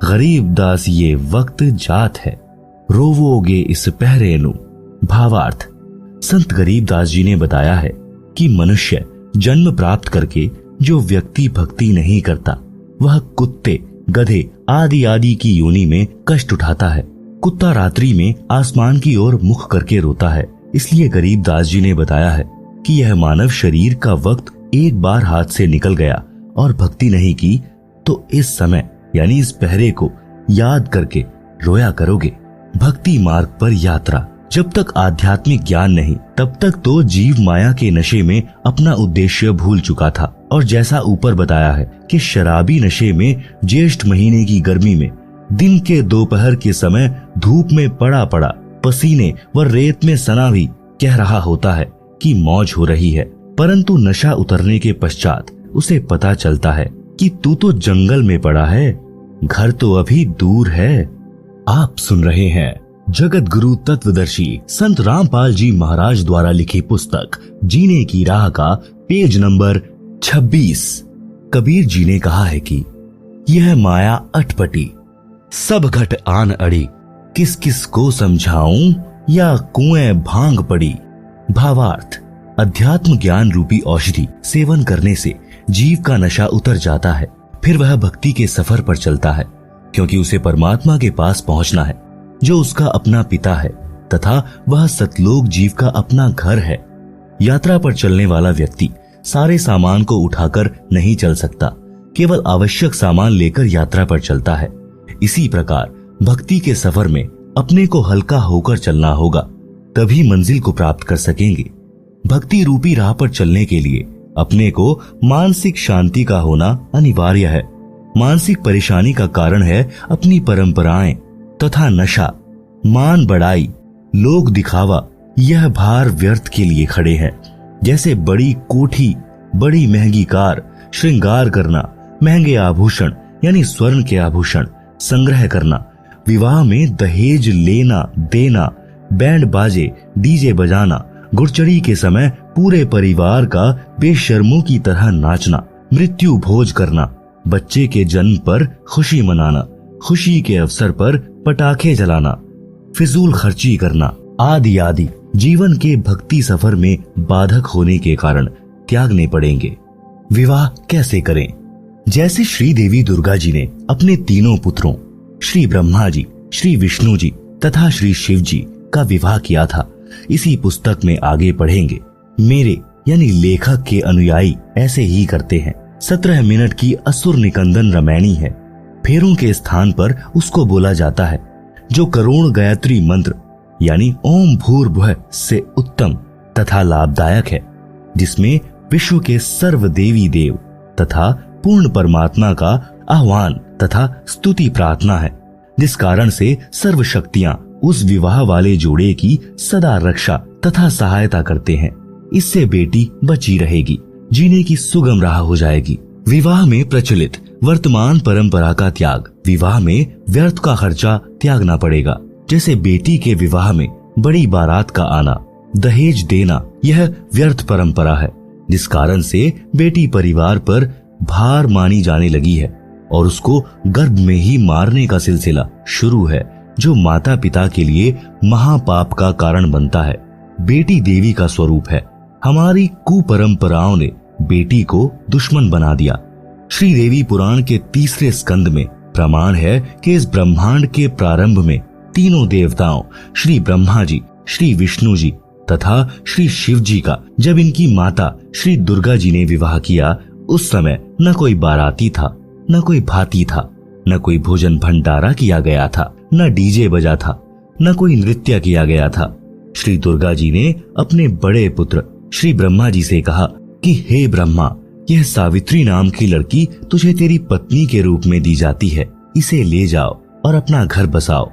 [SPEAKER 2] गरीब दास ये वक्त जात है, रोवोगे इस पहरे नु। भावार्थ, संत गरीब दास जी ने बताया है कि मनुष्य जन्म प्राप्त करके जो व्यक्ति भक्ति नहीं करता, वह कुत्ते, गधे आदि आदि की योनि में कष्ट उठाता है। कुत्ता रात्रि में आसमान की ओर मुख करके रोता है। इसलिए गरीबदास जी ने बताया है कि यह मानव शरीर का वक्त एक बार हाथ से निकल गया और भक्ति नहीं की तो इस समय यानी इस पहरे को याद करके रोया करोगे। भक्ति मार्ग पर यात्रा। जब तक आध्यात्मिक ज्ञान नहीं तब तक तो जीव माया के नशे में अपना उद्देश्य भूल चुका था। और जैसा ऊपर बताया है कि शराबी नशे में ज्येष्ठ महीने की गर्मी में दिन के दोपहर के समय धूप में पड़ा पड़ा पसीने व रेत में सना भी कह रहा होता है कि मौज हो रही है, परंतु नशा उतरने के पश्चात उसे पता चलता है कि तू तो जंगल में पड़ा है, घर तो अभी दूर है। आप सुन रहे हैं जगत गुरु तत्वदर्शी संत रामपाल जी महाराज द्वारा लिखी पुस्तक जीने की राह का पेज नंबर 26। कबीर जी ने कहा है कि यह माया अटपटी, सब घट आन अड़ी, किस किस को समझाऊं या कुएं भांग पड़ी। भावार्थ, अध्यात्म ज्ञान रूपी औषधि सेवन करने से जीव का नशा उतर जाता है। फिर वह भक्ति के सफर पर चलता है, क्योंकि उसे परमात्मा के पास पहुंचना है जो उसका अपना पिता है तथा वह सतलोक जीव का अपना घर है। यात्रा पर चलने वाला व्यक्ति सारे सामान को उठाकर नहीं चल सकता, केवल आवश्यक सामान लेकर यात्रा पर चलता है। इसी प्रकार भक्ति के सफर में अपने को हल्का होकर चलना होगा, तभी मंजिल को प्राप्त कर सकेंगे। भक्ति रूपी राह पर चलने के लिए अपने को मानसिक शांति का होना अनिवार्य है। मानसिक परेशानी का कारण है अपनी परंपराएं तथा नशा, मान बढ़ाई, लोक दिखावा। यह भार व्यर्थ के लिए खड़े हैं। जैसे बड़ी कोठी, बड़ी महंगी कार, श्रृंगार करना, महंगे आभूषण यानी स्वर्ण के आभूषण संग्रह करना, विवाह में दहेज लेना देना, बैंड बाजे डीजे बजाना, गुड़चड़ी के समय पूरे परिवार का बेशर्मों की तरह नाचना, मृत्यु भोज करना, बच्चे के जन्म पर खुशी मनाना, खुशी के अवसर पर पटाखे जलाना, फिजूल खर्ची करना आदि आदि जीवन के भक्ति सफर में बाधक होने के कारण त्यागने पड़ेंगे। विवाह कैसे करें? जैसे श्री देवी दुर्गा जी ने अपने तीनों पुत्रों श्री ब्रह्मा जी, श्री विष्णु जी तथा श्री शिव जी का विवाह किया था, इसी पुस्तक में आगे पढ़ेंगे। मेरे यानी लेखक के अनुयायी ऐसे ही करते हैं। 17 मिनट की असुर निकंदन रामायणी है। फेरों के स्थान पर उसको बोला जाता है, जो करोड़ गायत्री मंत्र यानी ओम भूर्भुवः से उत्तम तथा लाभदायक है, जिसमें विश्व के सर्व देवी देव तथा पूर्ण परमात्मा का आह्वान तथा स्तुति प्रार्थना है, जिस कारण से सर्व शक्तियां उस विवाह वाले जोड़े की सदा रक्षा तथा सहायता करते हैं। इससे बेटी बची रहेगी, जीने की सुगम राह हो जाएगी। विवाह में प्रचलित वर्तमान परंपरा का त्याग, विवाह में व्यर्थ का खर्चा त्यागना पड़ेगा। जैसे बेटी के विवाह में बड़ी बारात का आना, दहेज देना, यह व्यर्थ परंपरा है, जिस कारण से बेटी परिवार पर भार मानी जाने लगी है और उसको गर्भ में ही मारने का सिलसिला शुरू है, जो माता पिता के लिए महापाप का कारण बनता है। बेटी देवी का स्वरूप है। हमारी कुपरंपराओं ने बेटी को दुश्मन बना दिया। श्री देवी पुराण के 3 स्कंद में प्रमाण है कि इस ब्रह्मांड के प्रारंभ में तीनों देवताओं श्री ब्रह्मा जी, श्री विष्णु जी तथा श्री शिव जी का जब इनकी माता श्री दुर्गा जी ने विवाह किया, उस समय न कोई बाराती था, न कोई भाती था, न कोई भोजन भंडारा किया गया था, न डीजे बजा था, न कोई नृत्य किया गया था। श्री दुर्गा जी ने अपने बड़े पुत्र श्री ब्रह्मा जी से कहा कि हे ब्रह्मा, यह सावित्री नाम की लड़की तुझे तेरी पत्नी के रूप में दी जाती है, इसे ले जाओ और अपना घर बसाओ।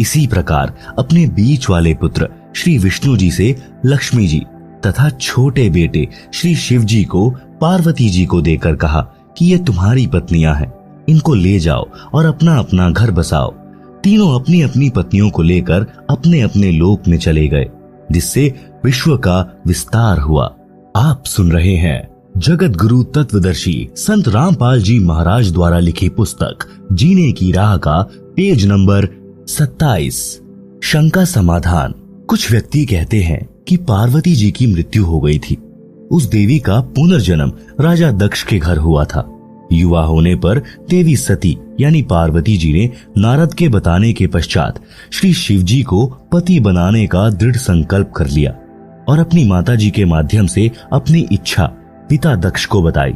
[SPEAKER 2] इसी प्रकार अपने बीच वाले पुत्र श्री विष्णु जी से लक्ष्मी जी तथा छोटे बेटे श्री शिव जी को पार्वती जी को देकर कहा कि ये तुम्हारी पत्नियां हैं, इनको ले जाओ और अपना अपना घर बसाओ। तीनों अपनी अपनी पत्नियों को लेकर अपने अपने लोक में चले गए, जिससे विश्व का विस्तार हुआ। आप सुन रहे हैं जगत गुरु तत्वदर्शी संत रामपाल जी महाराज द्वारा लिखी पुस्तक जीने की राह का पेज नंबर 27। शंका समाधान। कुछ व्यक्ति कहते हैं कि पार्वती जी की मृत्यु हो गई थी। उस देवी का पुनर्जन्म राजा दक्ष के घर हुआ था। युवा होने पर देवी सती यानी पार्वती जी ने नारद के बताने के पश्चात श्री शिव जी को पति बनाने का दृढ़ संकल्प कर लिया और अपनी माता जी के माध्यम से अपनी इच्छा पिता दक्ष को बताई।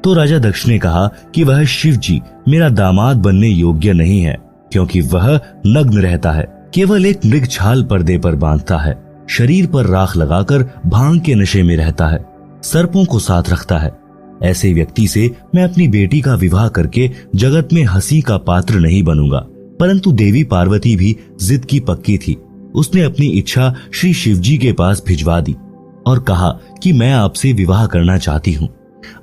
[SPEAKER 2] तो राजा दक्ष ने कहा कि वह शिव जी मेरा दामाद बनने योग्य नहीं है, क्योंकि वह नग्न रहता है, केवल एक मृग छाल पर्दे पर बांधता है, शरीर पर राख लगाकर भांग के नशे में रहता है, सर्पों को साथ रखता है। ऐसे व्यक्ति से मैं अपनी बेटी का विवाह करके जगत में हंसी का पात्र नहीं बनूंगा। परंतु देवी पार्वती भी जिद की पक्की थी। उसने अपनी इच्छा श्री शिवजी के पास भिजवा दी और कहा कि मैं आपसे विवाह करना चाहती हूँ।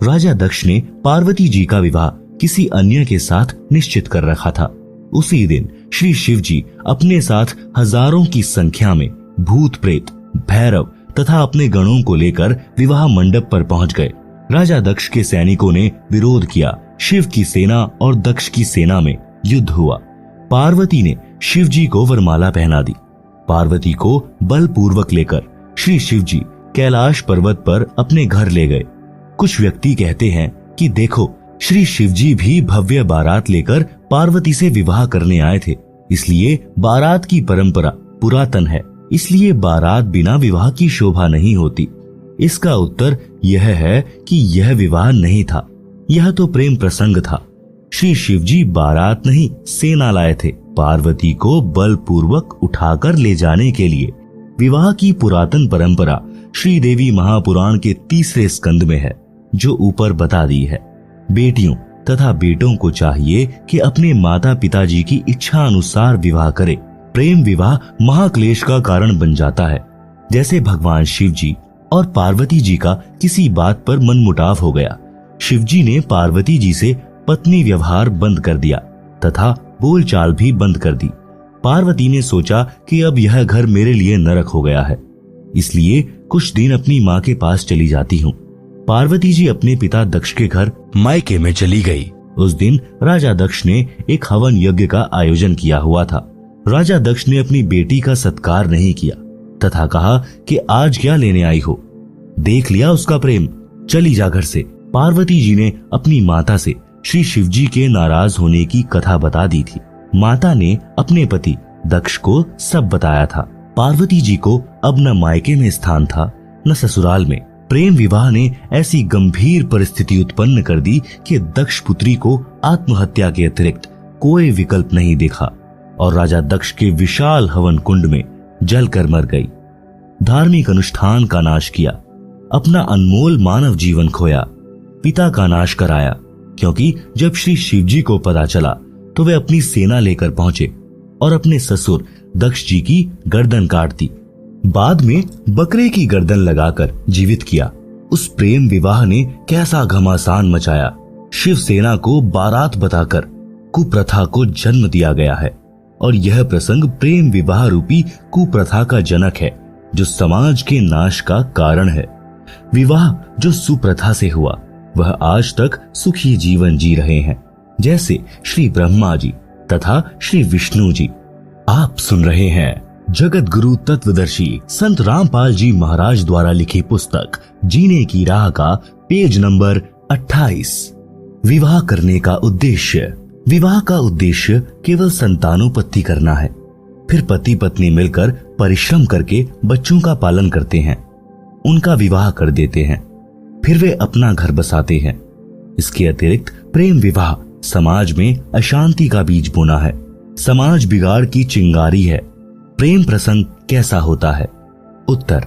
[SPEAKER 2] राजा दक्ष ने पार्वती जी का विवाह किसी अन्य के साथ निश्चित कर रखा था। उसी दिन श्री शिव जी अपने साथ हजारों की संख्या में भूत प्रेत, भैरव तथा अपने गणों को लेकर विवाह मंडप पर पहुंच गए। राजा दक्ष के सैनिकों ने विरोध किया। शिव की सेना और दक्ष की सेना में युद्ध हुआ। पार्वती ने शिव जी को वरमाला पहना दी। पार्वती को बलपूर्वक लेकर श्री शिव जी कैलाश पर्वत पर अपने घर ले गए। कुछ व्यक्ति कहते हैं कि देखो, श्री शिव जी भी भव्य बारात लेकर पार्वती से विवाह करने आए थे, इसलिए बारात की परंपरा पुरातन है, इसलिए बारात बिना विवाह की शोभा नहीं होती। इसका उत्तर यह है कि यह विवाह नहीं था, यह तो प्रेम प्रसंग था। श्री शिवजी बारात नहीं सेना लाए थे, पार्वती को बलपूर्वक उठाकर ले जाने के लिए। विवाह की पुरातन परंपरा श्रीदेवी महापुराण के 3 स्कंद में है, जो ऊपर बता दी है। बेटियों तथा बेटों को चाहिए कि अपने माता पिताजी की इच्छा अनुसार विवाह करें। प्रेम विवाह महाक्लेश का कारण बन जाता है। जैसे भगवान शिव जी और पार्वती जी का किसी बात पर मनमुटाव हो गया। शिवजी ने पार्वती जी से पत्नी व्यवहार बंद कर दिया तथा बोलचाल भी बंद कर दी। पार्वती ने सोचा कि अब यह घर मेरे लिए नरक हो गया है, इसलिए कुछ दिन अपनी माँ के पास चली जाती हूँ। पार्वती जी अपने पिता दक्ष के घर मायके में चली गई। उस दिन राजा दक्ष ने एक हवन यज्ञ का आयोजन किया हुआ था। राजा दक्ष ने अपनी बेटी का सत्कार नहीं किया तथा कहा कि आज क्या लेने आई हो, देख लिया उसका प्रेम, चली जा घर से। पार्वती जी ने अपनी माता से श्री शिवजी के नाराज होने की कथा बता दी थी। माता ने अपने पति दक्ष को सब बताया था। पार्वती जी को अब न मायके में स्थान था न ससुराल में। प्रेम विवाह ने ऐसी गंभीर परिस्थिति उत्पन्न कर दी कि दक्ष पुत्री को आत्महत्या के अतिरिक्त कोई विकल्प नहीं देखा और राजा दक्ष के विशाल हवन कुंड में जलकर मर गई। धार्मिक अनुष्ठान का नाश किया, अपना अनमोल मानव जीवन खोया, पिता का नाश कराया, क्योंकि जब श्री शिवजी को पता चला तो वे अपनी सेना लेकर पहुंचे और अपने ससुर दक्ष जी की गर्दन काट दी। बाद में बकरे की गर्दन लगाकर जीवित किया। उस प्रेम विवाह ने कैसा घमासान मचाया। शिव सेना को बारात बताकर कुप्रथा को जन्म दिया गया है और यह प्रसंग प्रेम विवाह रूपी कुप्रथा का जनक है, जो समाज के नाश का कारण है। विवाह जो सुप्रथा से हुआ वह आज तक सुखी जीवन जी रहे हैं, जैसे श्री ब्रह्मा जी तथा श्री विष्णु जी। आप सुन रहे हैं जगत गुरु तत्वदर्शी संत रामपाल जी महाराज द्वारा लिखी पुस्तक जीने की राह का पेज नंबर 28। विवाह करने का उद्देश्य। विवाह का उद्देश्य केवल संतानोत्पत्ति करना है। फिर पति पत्नी मिलकर परिश्रम करके बच्चों का पालन करते हैं, उनका विवाह कर देते हैं, फिर वे अपना घर बसाते हैं। इसके अतिरिक्त प्रेम विवाह समाज में अशांति का बीज बोना है, समाज बिगाड़ की चिंगारी है। प्रेम प्रसंग कैसा होता है? उत्तर,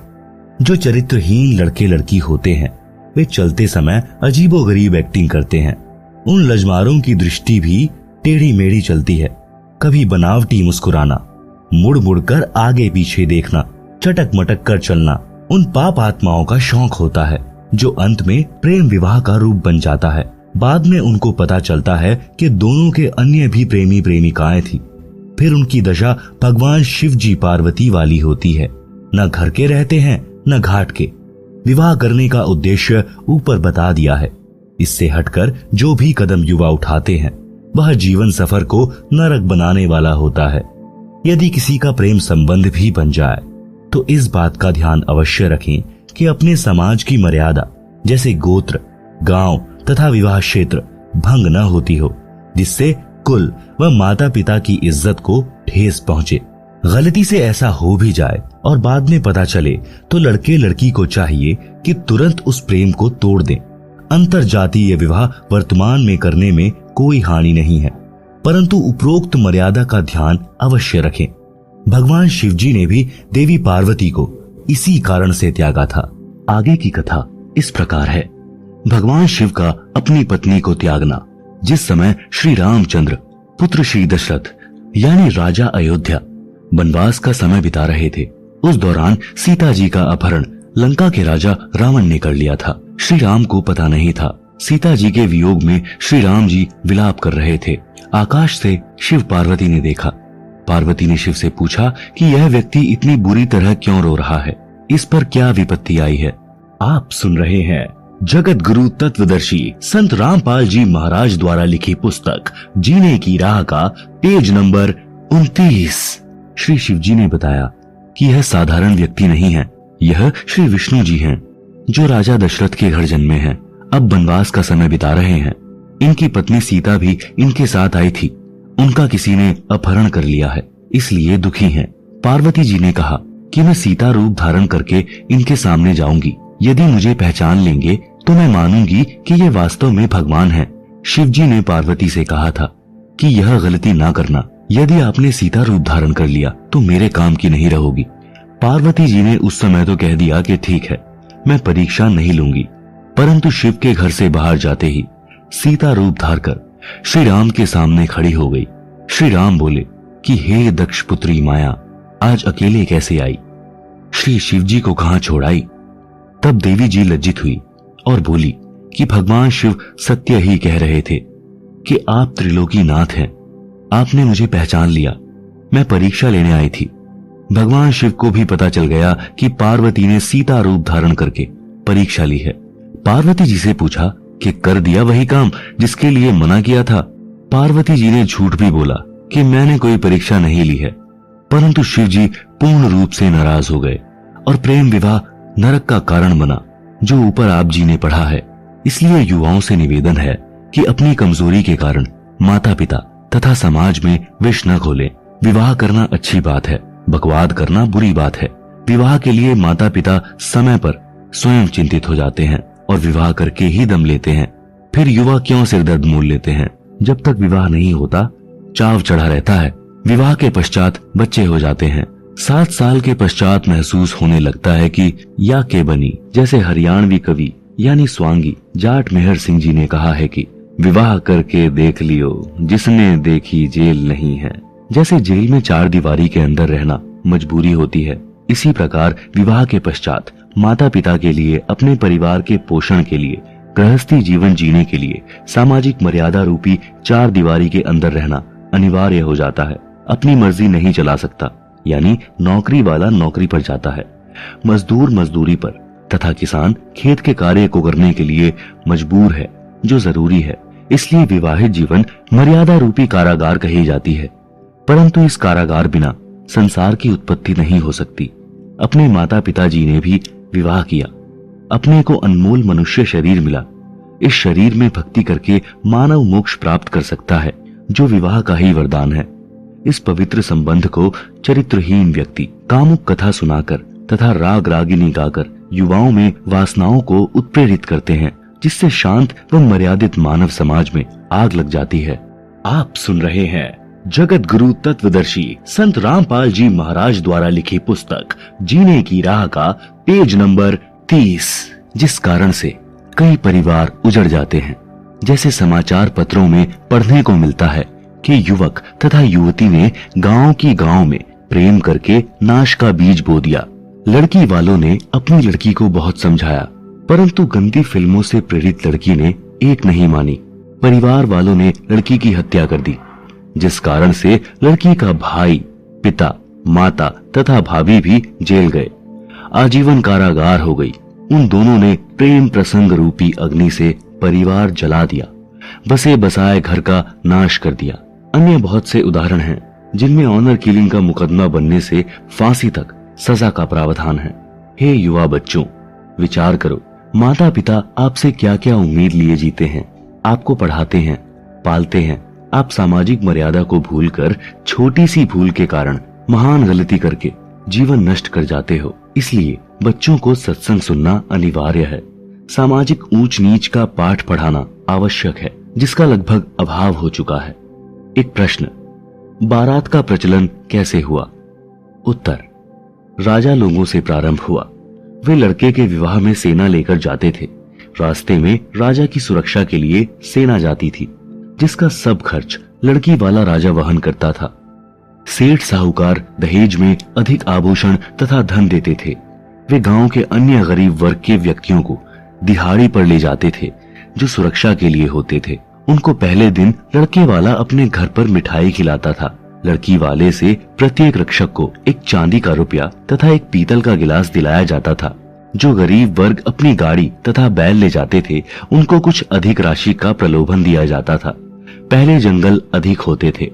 [SPEAKER 2] जो चरित्रहीन लड़के लड़की होते हैं वे चलते समय अजीबोगरीब एक्टिंग करते हैं। उन लजमारों की दृष्टि भी टेढ़ी मेढ़ी चलती है। कभी बनावटी मुस्कुराना, मुड़ मुड़कर आगे पीछे देखना, चटक मटक कर चलना उन पाप आत्माओं का शौक होता है, जो अंत में प्रेम विवाह का रूप बन जाता है। बाद में उनको पता चलता है कि दोनों के अन्य भी प्रेमी प्रेमिकाएं थी। फिर उनकी दशा भगवान शिव जी पार्वती वाली होती है, न घर के रहते हैं न घाट के। विवाह करने का उद्देश्य ऊपर बता दिया है। इससे हटकर जो भी कदम युवा उठाते हैं वह जीवन सफर को नरक बनाने वाला होता है। यदि किसी का प्रेम संबंध भी बन जाए तो इस बात का ध्यान अवश्य रखें कि अपने समाज की मर्यादा जैसे गोत्र, गांव तथा विवाह क्षेत्र भंग न होती हो, जिससे कुल व माता पिता की इज्जत को ठेस पहुंचे। गलती से ऐसा हो भी जाए और बाद में पता चले तो लड़के लड़की को चाहिए कि तुरंत उस प्रेम को तोड़ दें। अंतर जातीय विवाह वर्तमान में करने में कोई हानि नहीं है, परंतु उपरोक्त मर्यादा का ध्यान अवश्य रखें। भगवान शिवजी ने भी देवी पार्वती को इसी कारण से त्यागा था। आगे की कथा इस प्रकार है। भगवान शिव का अपनी पत्नी को त्यागना। जिस समय श्री रामचंद्र पुत्र श्री दशरथ यानी राजा अयोध्या वनवास का समय बिता रहे थे, उस दौरान सीता जी का अपहरण लंका के राजा रावण ने कर लिया था। श्री राम को पता नहीं था। सीता जी के वियोग में श्री राम जी विलाप कर रहे थे। आकाश से शिव पार्वती ने देखा। पार्वती ने शिव से पूछा कि यह व्यक्ति इतनी बुरी तरह क्यों रो रहा है, इस पर क्या विपत्ति आई है। आप सुन रहे हैं जगत गुरु तत्वदर्शी संत रामपाल जी महाराज द्वारा लिखी पुस्तक जीने की राह का पेज नंबर 29। श्री शिवजी ने बताया कि यह साधारण व्यक्ति नहीं है, यह श्री विष्णु जी हैं, जो राजा दशरथ के घर जन्मे हैं, अब वनवास का समय बिता रहे हैं। इनकी पत्नी सीता भी इनके साथ आई थी, उनका किसी ने अपहरण कर लिया है, इसलिए दुखी हैं। पार्वती जी ने कहा कि मैं सीता रूप धारण करके इनके सामने जाऊंगी, यदि मुझे पहचान लेंगे तो मैं मानूंगी कि ये वास्तव में भगवान हैं। शिवजी ने पार्वती से कहा था कि यह गलती ना करना, यदि आपने सीता रूप धारण कर लिया तो मेरे काम की नहीं रहोगी। पार्वती जी ने उस समय तो कह दिया कि ठीक है, मैं परीक्षा नहीं लूंगी, परंतु शिव के घर से बाहर जाते ही सीता रूप धार कर श्री राम के सामने खड़ी हो गई। श्री राम बोले कि हे दक्ष पुत्री माया, आज अकेले कैसे आई, श्री शिवजी को कहां छोड़ आई। तब देवी जी लज्जित हुई और बोली कि भगवान शिव सत्य ही कह रहे थे कि आप त्रिलोकी नाथ हैं, आपने मुझे पहचान लिया, मैं परीक्षा लेने आई थी। भगवान शिव को भी पता चल गया कि पार्वती ने सीता रूप धारण करके परीक्षा ली है। पार्वती जी से पूछा कि कर दिया वही काम जिसके लिए मना किया था। पार्वती जी ने झूठ भी बोला कि मैंने कोई परीक्षा नहीं ली है, परंतु शिव जी पूर्ण रूप से नाराज हो गए और प्रेम विवाह नरक का कारण बना, जो ऊपर आप जी ने पढ़ा है। इसलिए युवाओं से निवेदन है कि अपनी कमजोरी के कारण माता पिता तथा समाज में विष न खोलें। विवाह करना अच्छी बात है, बकवाद करना बुरी बात है। विवाह के लिए माता पिता समय पर स्वयं चिंतित हो जाते हैं और विवाह करके ही दम लेते हैं। फिर युवा क्यों सिरदर्द मोल लेते हैं। जब तक विवाह नहीं होता चाव चढ़ा रहता है, विवाह के पश्चात बच्चे हो जाते हैं। 7 साल के पश्चात महसूस होने लगता है कि या के बनी। जैसे हरियाणवी कवि यानी स्वांगी जाट मेहर सिंह जी ने कहा है कि विवाह करके देख लियो, जिसने देखी जेल नहीं है। जैसे जेल में 4 दीवारी के अंदर रहना मजबूरी होती है, इसी प्रकार विवाह के पश्चात माता पिता के लिए, अपने परिवार के पोषण के लिए, गृहस्थी जीवन जीने के लिए सामाजिक मर्यादा रूपी 4 दीवारी के अंदर रहना अनिवार्य हो जाता है। अपनी मर्जी नहीं चला सकता, यानी नौकरी वाला नौकरी पर जाता है, मजदूर मजदूरी पर, तथा किसान खेत के कार्य को करने के लिए मजबूर है, जो जरूरी है। इसलिए विवाहित जीवन मर्यादा रूपी कारागार कही जाती है। परंतु इस कारागार बिना संसार की उत्पत्ति नहीं हो सकती। अपने माता पिता जी ने भी विवाह किया, अपने को अनमोल मनुष्य शरीर मिला। इस शरीर में भक्ति करके मानव मोक्ष प्राप्त कर सकता है, जो विवाह का ही वरदान है। इस पवित्र संबंध को चरित्रहीन व्यक्ति कामुक कथा सुनाकर तथा राग रागिनी गाकर युवाओं में वासनाओं को उत्प्रेरित करते हैं, जिससे शांत व मर्यादित मानव समाज में आग लग जाती है। आप सुन रहे हैं जगत गुरु तत्वदर्शी संत रामपाल जी महाराज द्वारा लिखी पुस्तक जीने की राह का पेज नंबर 30, जिस कारण से कई परिवार उजड़ जाते हैं। जैसे समाचार पत्रों में पढ़ने को मिलता है कि युवक तथा युवती ने गांव की गांव में प्रेम करके नाश का बीज बो दिया। लड़की वालों ने अपनी लड़की को बहुत समझाया, परंतु गंदी फिल्मों से प्रेरित लड़की ने एक नहीं मानी। परिवार वालों ने लड़की की हत्या कर दी, जिस कारण से लड़की का भाई, पिता, माता तथा भाभी भी जेल गए। आजीवन कारागार हो गई। उन दोनों ने प्रेम प्रसंग रूपी अग्नि से परिवार जला दिया, बसे बसाए घर का नाश कर दिया। अन्य बहुत से उदाहरण हैं जिनमें ऑनर किलिंग का मुकदमा बनने से फांसी तक सजा का प्रावधान है। हे युवा बच्चों, विचार करो, माता पिता आपसे क्या क्या उम्मीद लिए जीते हैं।
[SPEAKER 1] आपको पढ़ाते हैं, पालते हैं, आप सामाजिक मर्यादा को भूलकर छोटी सी भूल के कारण महान गलती करके जीवन नष्ट कर जाते हो। इसलिए बच्चों को सत्संग सुनना अनिवार्य है। सामाजिक ऊंच नीच का पाठ पढ़ाना आवश्यक है, जिसका लगभग अभाव हो चुका है। एक प्रश्न, बारात का प्रचलन कैसे हुआ? उत्तर, राजा लोगों से प्रारंभ हुआ। वे लड़के के विवाह में सेना लेकर जाते थे। रास्ते में राजा की सुरक्षा के लिए सेना जाती थी, जिसका सब खर्च लड़की वाला राजा वहन करता था। सेठ साहूकार दहेज में अधिक आभूषण तथा धन देते थे। वे गांव के अन्य गरीब वर्ग के व्यक्तियों को दिहाड़ी पर ले जाते थे, जो सुरक्षा के लिए होते थे। उनको पहले दिन लड़के वाला अपने घर पर मिठाई खिलाता था। लड़की वाले से प्रत्येक रक्षक को एक चांदी का रुपया तथा एक पीतल का गिलास दिलाया जाता था। जो गरीब वर्ग अपनी गाड़ी तथा बैल ले जाते थे, उनको कुछ अधिक राशि का प्रलोभन दिया जाता था। पहले जंगल अधिक होते थे,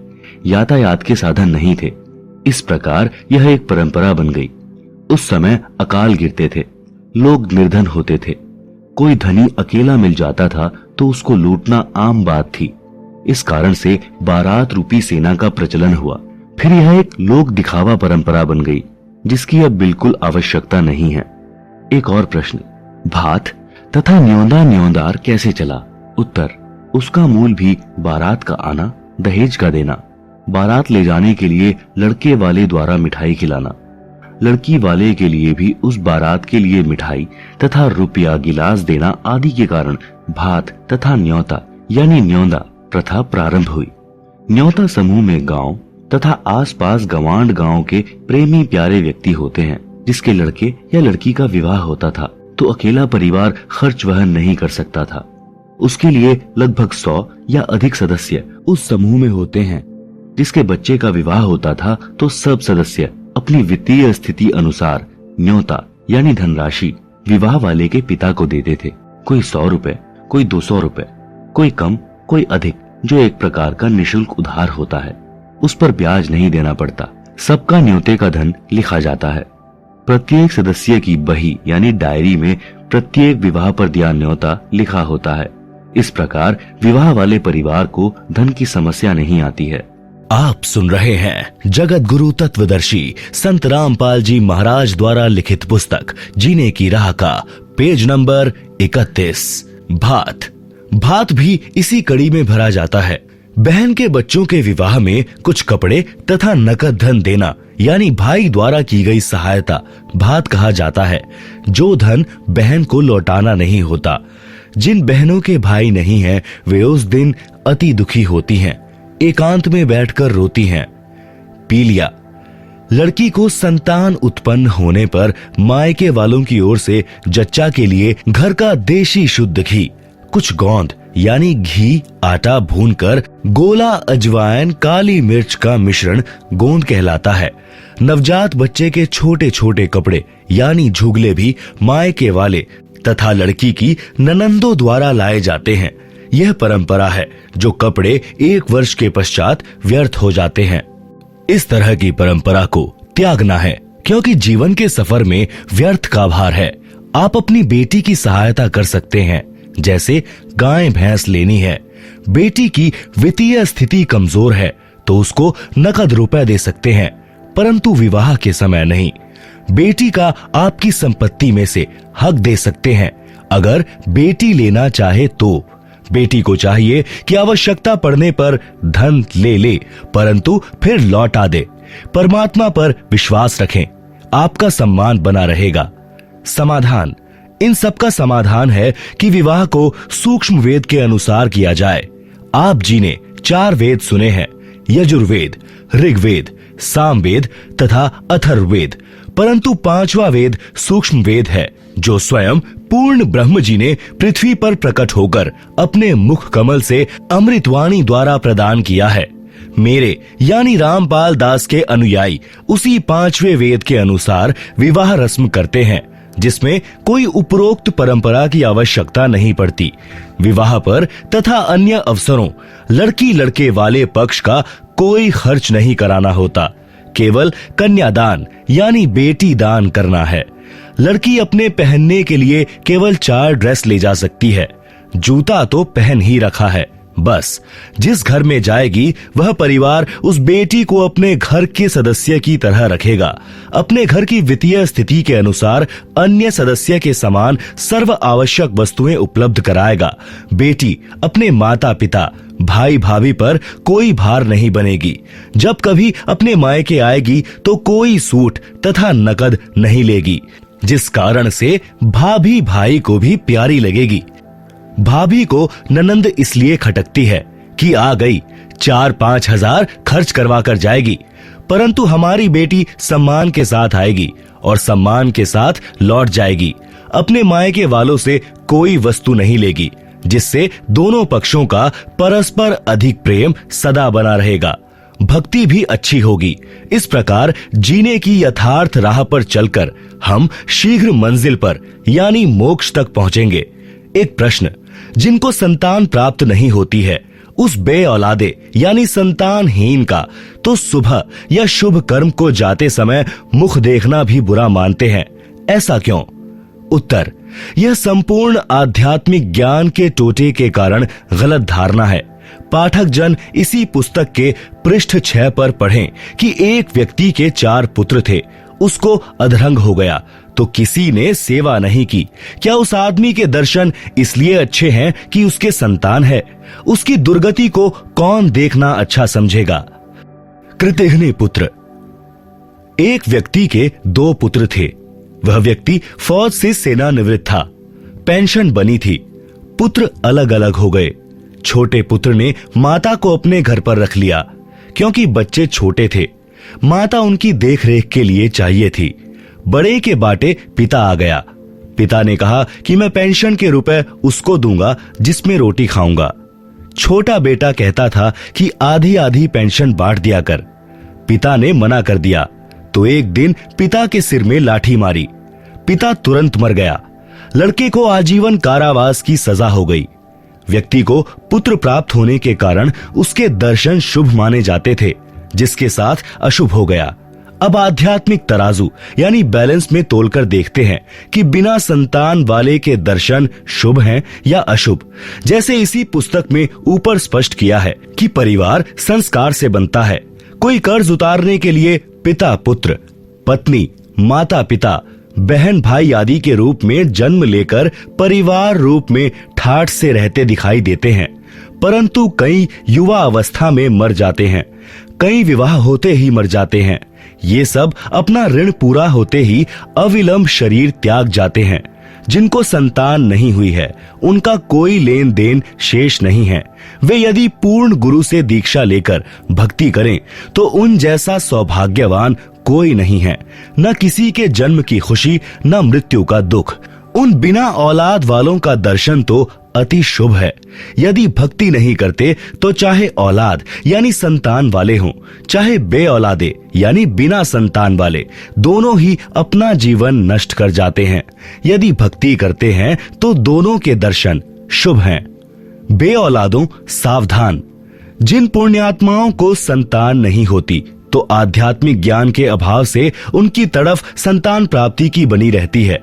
[SPEAKER 1] यातायात के साधन नहीं थे। इस प्रकार यह एक परंपरा बन गई। उस समय अकाल गिरते थे, लोग निर्धन होते थे। कोई धनी अकेला मिल जाता था तो उसको लूटना आम बात थी। इस कारण से बारात रूपी सेना का प्रचलन हुआ। फिर यह एक लोक दिखावा परंपरा बन गई, जिसकी अब बिल्कुल आवश्यकता नहीं है। एक और प्रश्न, भात तथा न्योंदा न्योंदार कैसे चला? उत्तर, उसका मूल भी बारात का आना, दहेज का देना, बारात ले जाने के लिए लड़के वाले द्वारा मिठाई खिलाना, लड़की वाले के लिए भी उस बारात के लिए मिठाई तथा रुपया गिलास देना आदि के कारण भात तथा न्योता यानी न्योंदा प्रथा प्रारंभ हुई। न्योता समूह में गांव तथा आसपास गवांड गांव के प्रेमी प्यारे व्यक्ति होते हैं। जिसके लड़के या लड़की का विवाह होता था तो अकेला परिवार खर्च वहन नहीं कर सकता था। उसके लिए लगभग 100 या अधिक सदस्य उस समूह में होते हैं। जिसके बच्चे का विवाह होता था तो सब सदस्य अपनी वित्तीय स्थिति अनुसार न्योता यानी धनराशि विवाह वाले के पिता को देते थे। कोई 100 रुपए, कोई 200 रुपए, कोई कम, कोई अधिक, जो एक प्रकार का निशुल्क उधार होता है। उस पर ब्याज नहीं देना पड़ता। सबका न्योते का धन लिखा जाता है। प्रत्येक सदस्य की बही यानी डायरी में प्रत्येक विवाह पर दिया न्योता लिखा होता है। इस प्रकार विवाह वाले परिवार को धन की समस्या नहीं आती है।
[SPEAKER 2] आप सुन रहे हैं जगत गुरु तत्वदर्शी संत रामपाल जी महाराज द्वारा लिखित पुस्तक जीने की राह का पेज नंबर 31। भात भी इसी कड़ी में भरा जाता है। बहन के बच्चों के विवाह में कुछ कपड़े तथा नकद धन देना यानी भाई द्वारा की गई सहायता भात कहा जाता है। जो धन बहन को लौटाना नहीं होता। जिन बहनों के भाई नहीं हैं, वे उस दिन अति दुखी होती हैं, एकांत में बैठकर रोती हैं। पीलिया, लड़की को संतान उत्पन्न होने पर मायके वालों की ओर से जच्चा के लिए घर का देशी शुद्ध घी, कुछ गोंद यानी घी, आटा भूनकर गोला, अजवाइन, काली मिर्च का मिश्रण गोंद कहलाता है। नवजात बच्चे के छोटे छोटे कपड़े यानी झुगले भी मायके वाले तथा लड़की की ननंदों द्वारा लाए जाते हैं। यह परंपरा है जो कपड़े 1 वर्ष के पश्चात व्यर्थ हो जाते हैं। इस तरह की परंपरा को त्यागना है, क्योंकि जीवन के सफर में व्यर्थ का भार है। आप अपनी बेटी की सहायता कर सकते हैं, जैसे गाय भैंस लेनी है। बेटी की वित्तीय स्थिति कमजोर है तो उसको नकद रुपए दे सकते हैं, परंतु विवाह के समय नहीं। बेटी का आपकी संपत्ति में से हक दे सकते हैं अगर बेटी लेना चाहे तो। बेटी को चाहिए कि आवश्यकता पड़ने पर धन ले, परंतु फिर लौटा दे। परमात्मा पर विश्वास रखें, आपका सम्मान बना रहेगा। समाधान, इन सब का समाधान है कि विवाह को सूक्ष्म वेद के अनुसार किया जाए। आप जी ने 4 वेद सुने हैं, यजुर्वेद, ऋग्वेद, सामवेद तथा अथर्ववेद, परंतु 5वां वेद सूक्ष्म वेद है, जो स्वयं पूर्ण ब्रह्म जी ने पृथ्वी पर प्रकट होकर अपने मुख कमल से अमृतवाणी द्वारा प्रदान किया है। मेरे यानी रामपाल दास के अनुयायी उसी 5वें वेद के अनुसार विवाह रस्म करते हैं, जिसमें कोई उपरोक्त परंपरा की आवश्यकता नहीं पड़ती। विवाह पर तथा अन्य अवसरों लड़की लड़के वाले पक्ष का कोई खर्च नहीं कराना होता, केवल कन्यादान यानी बेटी दान करना है। लड़की अपने पहनने के लिए केवल 4 ड्रेस ले जा सकती है। जूता तो पहन ही रखा है, बस जिस घर में जाएगी वह परिवार उस बेटी को अपने घर के सदस्य की तरह रखेगा, अपने घर की वित्तीय स्थिति के अनुसार अन्य सदस्य के समान सर्व आवश्यक वस्तुएं उपलब्ध कराएगा। बेटी अपने माता पिता भाई भाभी पर कोई भार नहीं बनेगी। जब कभी अपने मायके आएगी तो कोई सूट तथा नकद नहीं लेगी, जिस कारण से भाभी भाई को भी प्यारी लगेगी। भाभी को ननंद इसलिए खटकती है कि आ गई, 4-5 हजार खर्च करवा कर जाएगी, परंतु हमारी बेटी सम्मान के साथ आएगी और सम्मान के साथ लौट जाएगी। अपने मायके वालों से कोई वस्तु नहीं लेगी, जिससे दोनों पक्षों का परस्पर अधिक प्रेम सदा बना रहेगा। भक्ति भी अच्छी होगी। इस प्रकार जीने की यथार्थ राह पर चलकर हम शीघ्र मंजिल पर यानी मोक्ष तक पहुंचेंगे। एक प्रश्न, जिनको संतान प्राप्त नहीं होती है उस बे औलादे यानी संतानहीन का तो सुबह या शुभ कर्म को जाते समय मुख देखना भी बुरा मानते हैं, ऐसा क्यों? उत्तर, यह संपूर्ण आध्यात्मिक ज्ञान के टोटे के कारण गलत धारणा है। पाठक जन इसी पुस्तक के पृष्ठ 6 पर पढ़ें कि एक व्यक्ति के 4 पुत्र थे, उसको अधरंग हो गया तो किसी ने सेवा नहीं की। क्या उस आदमी के दर्शन इसलिए अच्छे हैं कि उसके संतान है? उसकी दुर्गति को कौन देखना अच्छा समझेगा? कृतघ्नि पुत्र। एक व्यक्ति के 2 पुत्र थे। वह व्यक्ति फौज से सेवानिवृत्त था। पेंशन बनी थी। पुत्र अलग अलग हो गए। छोटे पुत्र ने माता को अपने घर पर रख लिया क्योंकि बच्चे छोटे थे। माता उनकी देखरेख के लिए चाहिए थी। बड़े के बाटे पिता आ गया। पिता ने कहा कि मैं पेंशन के रुपए उसको दूंगा जिसमें रोटी खाऊंगा। छोटा बेटा कहता था कि आधी आधी पेंशन बांट दिया कर। पिता ने मना कर दिया तो एक दिन पिता के सिर में लाठी मारी। पिता तुरंत मर गया। लड़के को आजीवन कारावास की सजा हो गई। व्यक्ति को पुत्र प्राप्त होने के कारण उसके दर्शन शुभ माने जाते थे, जिसके साथ अशुभ हो गया। अब आध्यात्मिक तराजू यानी बैलेंस में तोलकर देखते हैं कि बिना संतान वाले के दर्शन शुभ हैं या अशुभ। जैसे इसी पुस्तक में ऊपर स्पष्ट किया है कि परिवार संस्कार से बनता है। कोई कर्ज उतारने के लिए पिता पुत्र, पत्नी, माता पिता, बहन भाई आदि के रूप में जन्म लेकर परिवार रूप में ठाठ से रहते दिखाई देते हैं, परंतु कई युवा अवस्था में मर जाते हैं, कई विवाह होते ही मर जाते हैं। ये सब अपना ऋण पूरा होते ही अविलंब शरीर त्याग जाते हैं। जिनको संतान नहीं हुई है उनका कोई लेन देन शेष नहीं है। वे यदि पूर्ण गुरु से दीक्षा लेकर भक्ति करें तो उन जैसा सौभाग्यवान कोई नहीं है। न किसी के जन्म की खुशी न मृत्यु का दुख। उन बिना औलाद वालों का दर्शन तो अति शुभ है। यदि भक्ति नहीं करते तो चाहे औलाद यानी संतान वाले हों, चाहे बे औलादे यानी बिना संतान वाले, दोनों ही अपना जीवन नष्ट कर जाते हैं। यदि भक्ति करते हैं तो दोनों के दर्शन शुभ हैं। बे औलादों सावधान। जिन पुण्यात्माओं को संतान नहीं होती तो आध्यात्मिक ज्ञान के अभाव से उनकी तड़फ संतान प्राप्ति की बनी रहती है।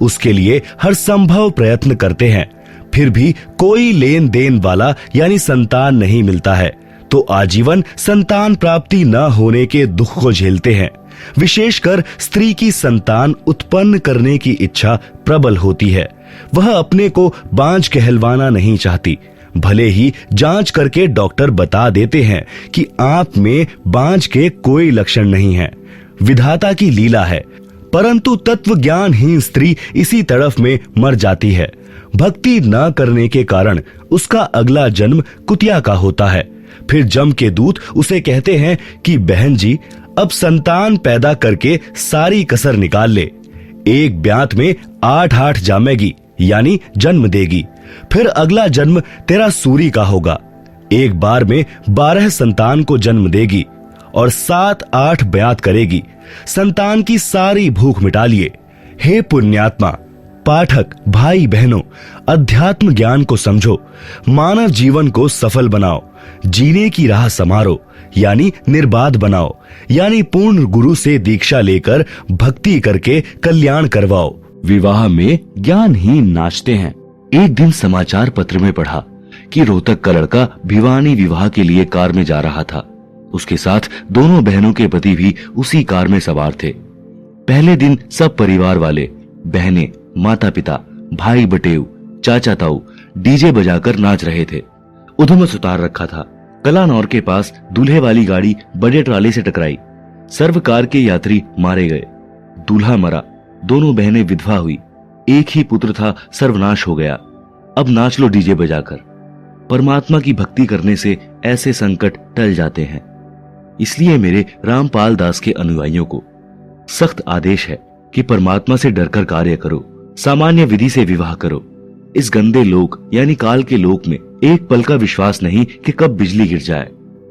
[SPEAKER 2] उसके लिए हर संभव प्रयत्न करते हैं, फिर भी कोई लेन देन वाला यानी संतान नहीं मिलता है तो आजीवन संतान प्राप्ति न होने के दुख को झेलते हैं। विशेषकर स्त्री की संतान उत्पन्न करने की इच्छा प्रबल होती है। वह अपने को बांझ कहलवाना नहीं चाहती। भले ही जांच करके डॉक्टर बता देते हैं कि आप में बांझ के कोई लक्षण नहीं है, विधाता की लीला है, परंतु तत्व ज्ञानहीन स्त्री इसी तड़फ में मर जाती है। भक्ति न करने के कारण उसका अगला जन्म कुतिया का होता है। फिर जम के दूत उसे कहते हैं कि बहन जी, अब संतान पैदा करके सारी कसर निकाल ले। एक ब्यात में 8 जामेगी यानी जन्म देगी। फिर अगला जन्म तेरा सूरी का होगा। एक बार में 12 संतान को जन्म देगी और 7-8 ब्यात करेगी। संतान की सारी भूख मिटा लिए। हे पुण्यात्मा, पाठक भाई बहनों, अध्यात्म ज्ञान को समझो, मानव जीवन को सफल बनाओ, जीने की राह समारो यानी निर्बाध बनाओ, यानी पूर्ण गुरु से दीक्षा लेकर भक्ति करके कल्याण करवाओ।
[SPEAKER 1] विवाह में ज्ञानहीन नाचते हैं, एक दिन समाचार पत्र में पढ़ा कि रोहतक का लड़का भिवानी विवाह के लिए कार में जा रहा था। उसके साथ दोनों बहनों के पति भी उसी कार में सवार थे। पहले दिन सब परिवार वाले, बहनें, माता पिता, भाई बटेऊ, चाचा ताऊ डीजे बजाकर नाच रहे थे। उधमस उतार रखा था। कलानौर के पास दूल्हे वाली गाड़ी बड़े ट्राले से टकराई। सर्व कार के यात्री मारे गए। दूल्हा मरा, दोनों बहनें विधवा हुई। एक ही पुत्र था, सर्वनाश हो गया। अब नाच लो डीजे बजाकर। परमात्मा की भक्ति करने से ऐसे संकट टल जाते हैं। इसलिए मेरे रामपाल दास के अनुयायियों को सख्त आदेश है कि परमात्मा से डरकर कार्य करो, सामान्य विधि से विवाह करो। इस गंदे लोक यानी काल के लोक में एक पल का विश्वास नहीं कि कब बिजली गिर जाए।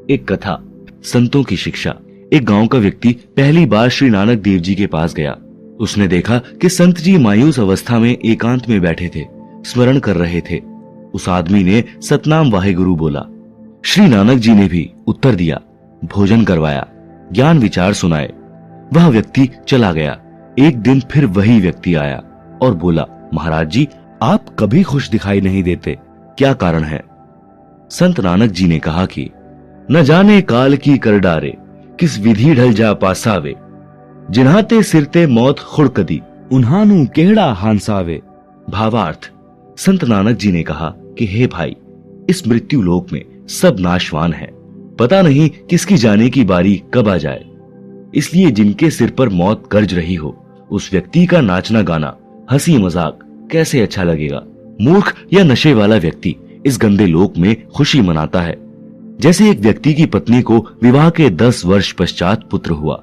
[SPEAKER 1] एक कथा, संतों की शिक्षा। एक गांव का व्यक्ति पहली बार श्री नानक देव जी के पास गया। उसने देखा कि संत जी मायूस अवस्था में एकांत में बैठे थे, स्मरण कर रहे थे। उस आदमी ने सतनाम वाहेगुरु बोला। श्री नानक जी ने भी उत्तर दिया, भोजन करवाया, ज्ञान विचार सुनाए। वह व्यक्ति चला गया। एक दिन फिर वही व्यक्ति आया और बोला, महाराज जी आप कभी खुश दिखाई नहीं देते, क्या कारण है? संत नानक जी ने कहा कि न जाने काल की कर डारे, किस विधि ढल जा पासावे, जिन्हाते सिरते मौत खुड़कदी, उन्हानु केहड़ा हांसावे। भावार्थ, संत नानक जी ने कहा कि हे भाई, इस मृत्यु लोक में सब नाशवान है, पता नहीं किसकी जाने की बारी कब आ जाए। इसलिए जिनके सिर पर मौत गरज रही हो, उस व्यक्ति का नाचना गाना, हंसी मजाक कैसे अच्छा लगेगा? मूर्ख या नशे वाला व्यक्ति इस गंदे लोक में खुशी मनाता है। जैसे एक व्यक्ति की पत्नी को विवाह के 10 वर्ष पश्चात पुत्र हुआ,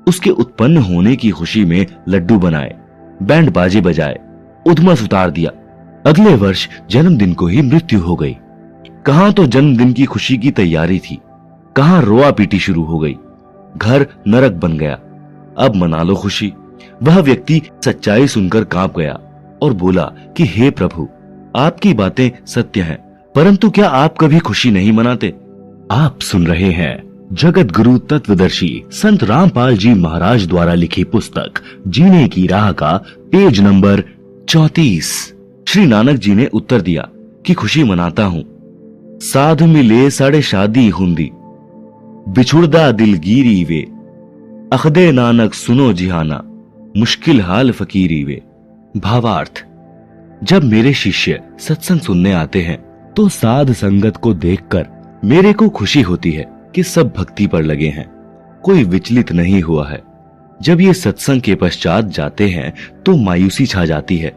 [SPEAKER 1] उसके उत्पन्न होने की खुशी में लड्डू बनाए, बैंड बाजे बजाए, उधमस उतार दिया। अगले वर्ष जन्मदिन को ही मृत्यु हो गई। कहां तो जन्मदिन की खुशी की तैयारी थी, कहां रोआ पीटी शुरू हो गई। घर नरक बन गया। अब मना लो खुशी। वह व्यक्ति सच्चाई सुनकर कांप गया और बोला कि हे प्रभु, आपकी बातें सत्य हैं, परंतु क्या आप कभी खुशी नहीं मनाते?
[SPEAKER 2] आप सुन रहे हैं जगत गुरु तत्वदर्शी संत रामपाल जी महाराज द्वारा लिखी पुस्तक जीने की राह का पेज नंबर 34।
[SPEAKER 1] श्री नानक जी ने उत्तर दिया कि खुशी मनाता हूं। साध मिले साढ़े शादी हुंदी, बिछुड़दा दिलगीरी वे, अखदे नानक सुनो जिहाना, मुश्किल हाल फकीरी वे। भावार्थ, जब मेरे शिष्य सत्संग सुनने आते हैं तो साध संगत को देखकर मेरे को खुशी होती है कि सब भक्ति पर लगे हैं, कोई विचलित नहीं हुआ है। जब ये सत्संग के पश्चात जाते हैं तो मायूसी छा जाती है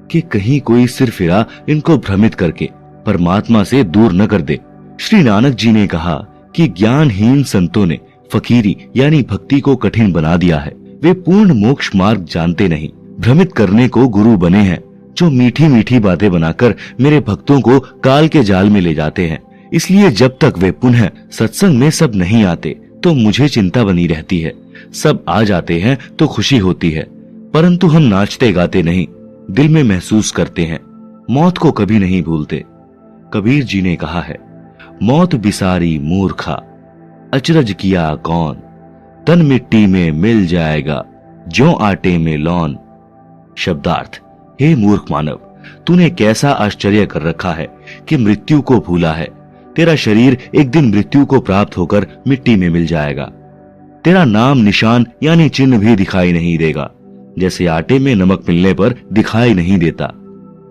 [SPEAKER 1] कि कहीं कोई सिर फिरा इनको भ्रमित करके परमात्मा से दूर न कर दे। श्री नानक जी ने कहा कि ज्ञानहीन संतों ने फकीरी यानी भक्ति को कठिन बना दिया है। वे पूर्ण मोक्ष मार्ग जानते नहीं, भ्रमित करने को गुरु बने हैं, जो मीठी मीठी बातें बनाकर मेरे भक्तों को काल के जाल में ले जाते हैं। इसलिए जब तक वे पुनः सत्संग में सब नहीं आते तो मुझे चिंता बनी रहती है। सब आ जाते हैं तो खुशी होती है, परंतु हम नाचते गाते नहीं, दिल में महसूस करते हैं। मौत को कभी नहीं भूलते। कबीर जी ने कहा है, मौत बिसारी मूर्खा, अचरज किया कौन, तन मिट्टी में मिल जाएगा, ज्यों आटे में लौन। शब्दार्थ, हे मूर्ख मानव, तूने कैसा आश्चर्य कर रखा है कि मृत्यु को भूला है। तेरा शरीर एक दिन मृत्यु को प्राप्त होकर मिट्टी में मिल जाएगा। तेरा नाम निशान यानी चिन्ह भी दिखाई नहीं देगा, जैसे आटे में नमक मिलने पर दिखाई नहीं देता।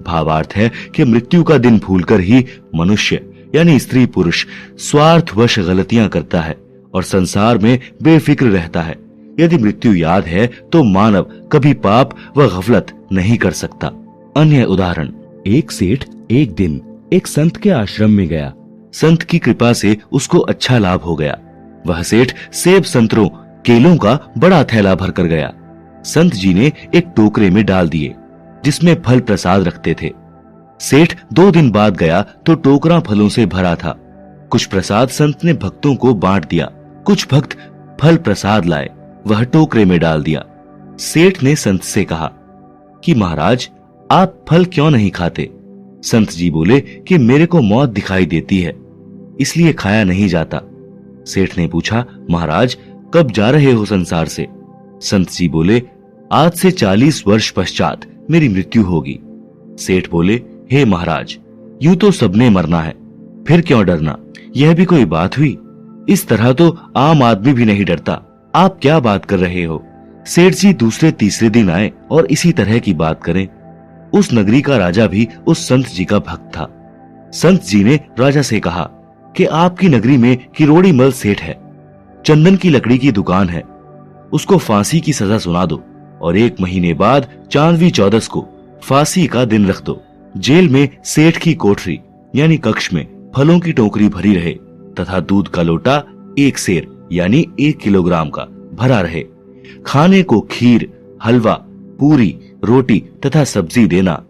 [SPEAKER 1] भावार्थ है कि मृत्यु का दिन भूलकर ही मनुष्य यानी स्त्री पुरुष स्वार्थवश गलतियां करता है और संसार में बेफिक्र रहता है। यदि मृत्यु याद है तो मानव कभी पाप व गफलत नहीं कर सकता। अन्य उदाहरण, एक सेठ एक दिन एक संत के आश्रम में गया। संत की कृपा से उसको अच्छा लाभ हो गया। वह सेठ सेब, संतरों, केलों का बड़ा थैला भर कर गया। संत जी ने एक टोकरे में डाल दिए जिसमें फल प्रसाद रखते थे। सेठ 2 दिन बाद गया तो टोकरा फलों से भरा था। कुछ प्रसाद संत ने भक्तों को बांट दिया। कुछ भक्त फल प्रसाद लाए, वह टोकरे में डाल दिया। सेठ ने संत से कहा कि महाराज, आप फल क्यों नहीं खाते? संत जी बोले कि मेरे को मौत दिखाई देती है, इसलिए खाया नहीं जाता। सेठ ने पूछा, महाराज कब जा रहे हो संसार से? संत जी बोले, आज से 40 वर्ष पश्चात मेरी मृत्यु होगी। सेठ बोले, हे महाराज, यूं तो सबने मरना है, फिर क्यों डरना? यह भी कोई बात हुई? इस तरह तो आम आदमी भी नहीं डरता। आप क्या बात कर रहे हो? सेठ जी दूसरे तीसरे दिन आए और इसी तरह की बात करें। उस नगरी का राजा भी उस संत जी का भक्त था। संत जी ने राजा से कहा कि आपकी नगरी में किरोड़ी मल सेठ है, चंदन की लकड़ी की दुकान है, उसको फांसी की सजा सुना दो और 1 महीने बाद चांदवी चौदस को फांसी का दिन रख दो। जेल में सेठ की कोठरी यानी कक्ष में फलों की टोकरी भरी रहे तथा दूध का लोटा 1 सेर यानी 1 किलोग्राम का भरा रहे। खाने को खीर, हलवा, पूरी, रोटी तथा सब्जी देना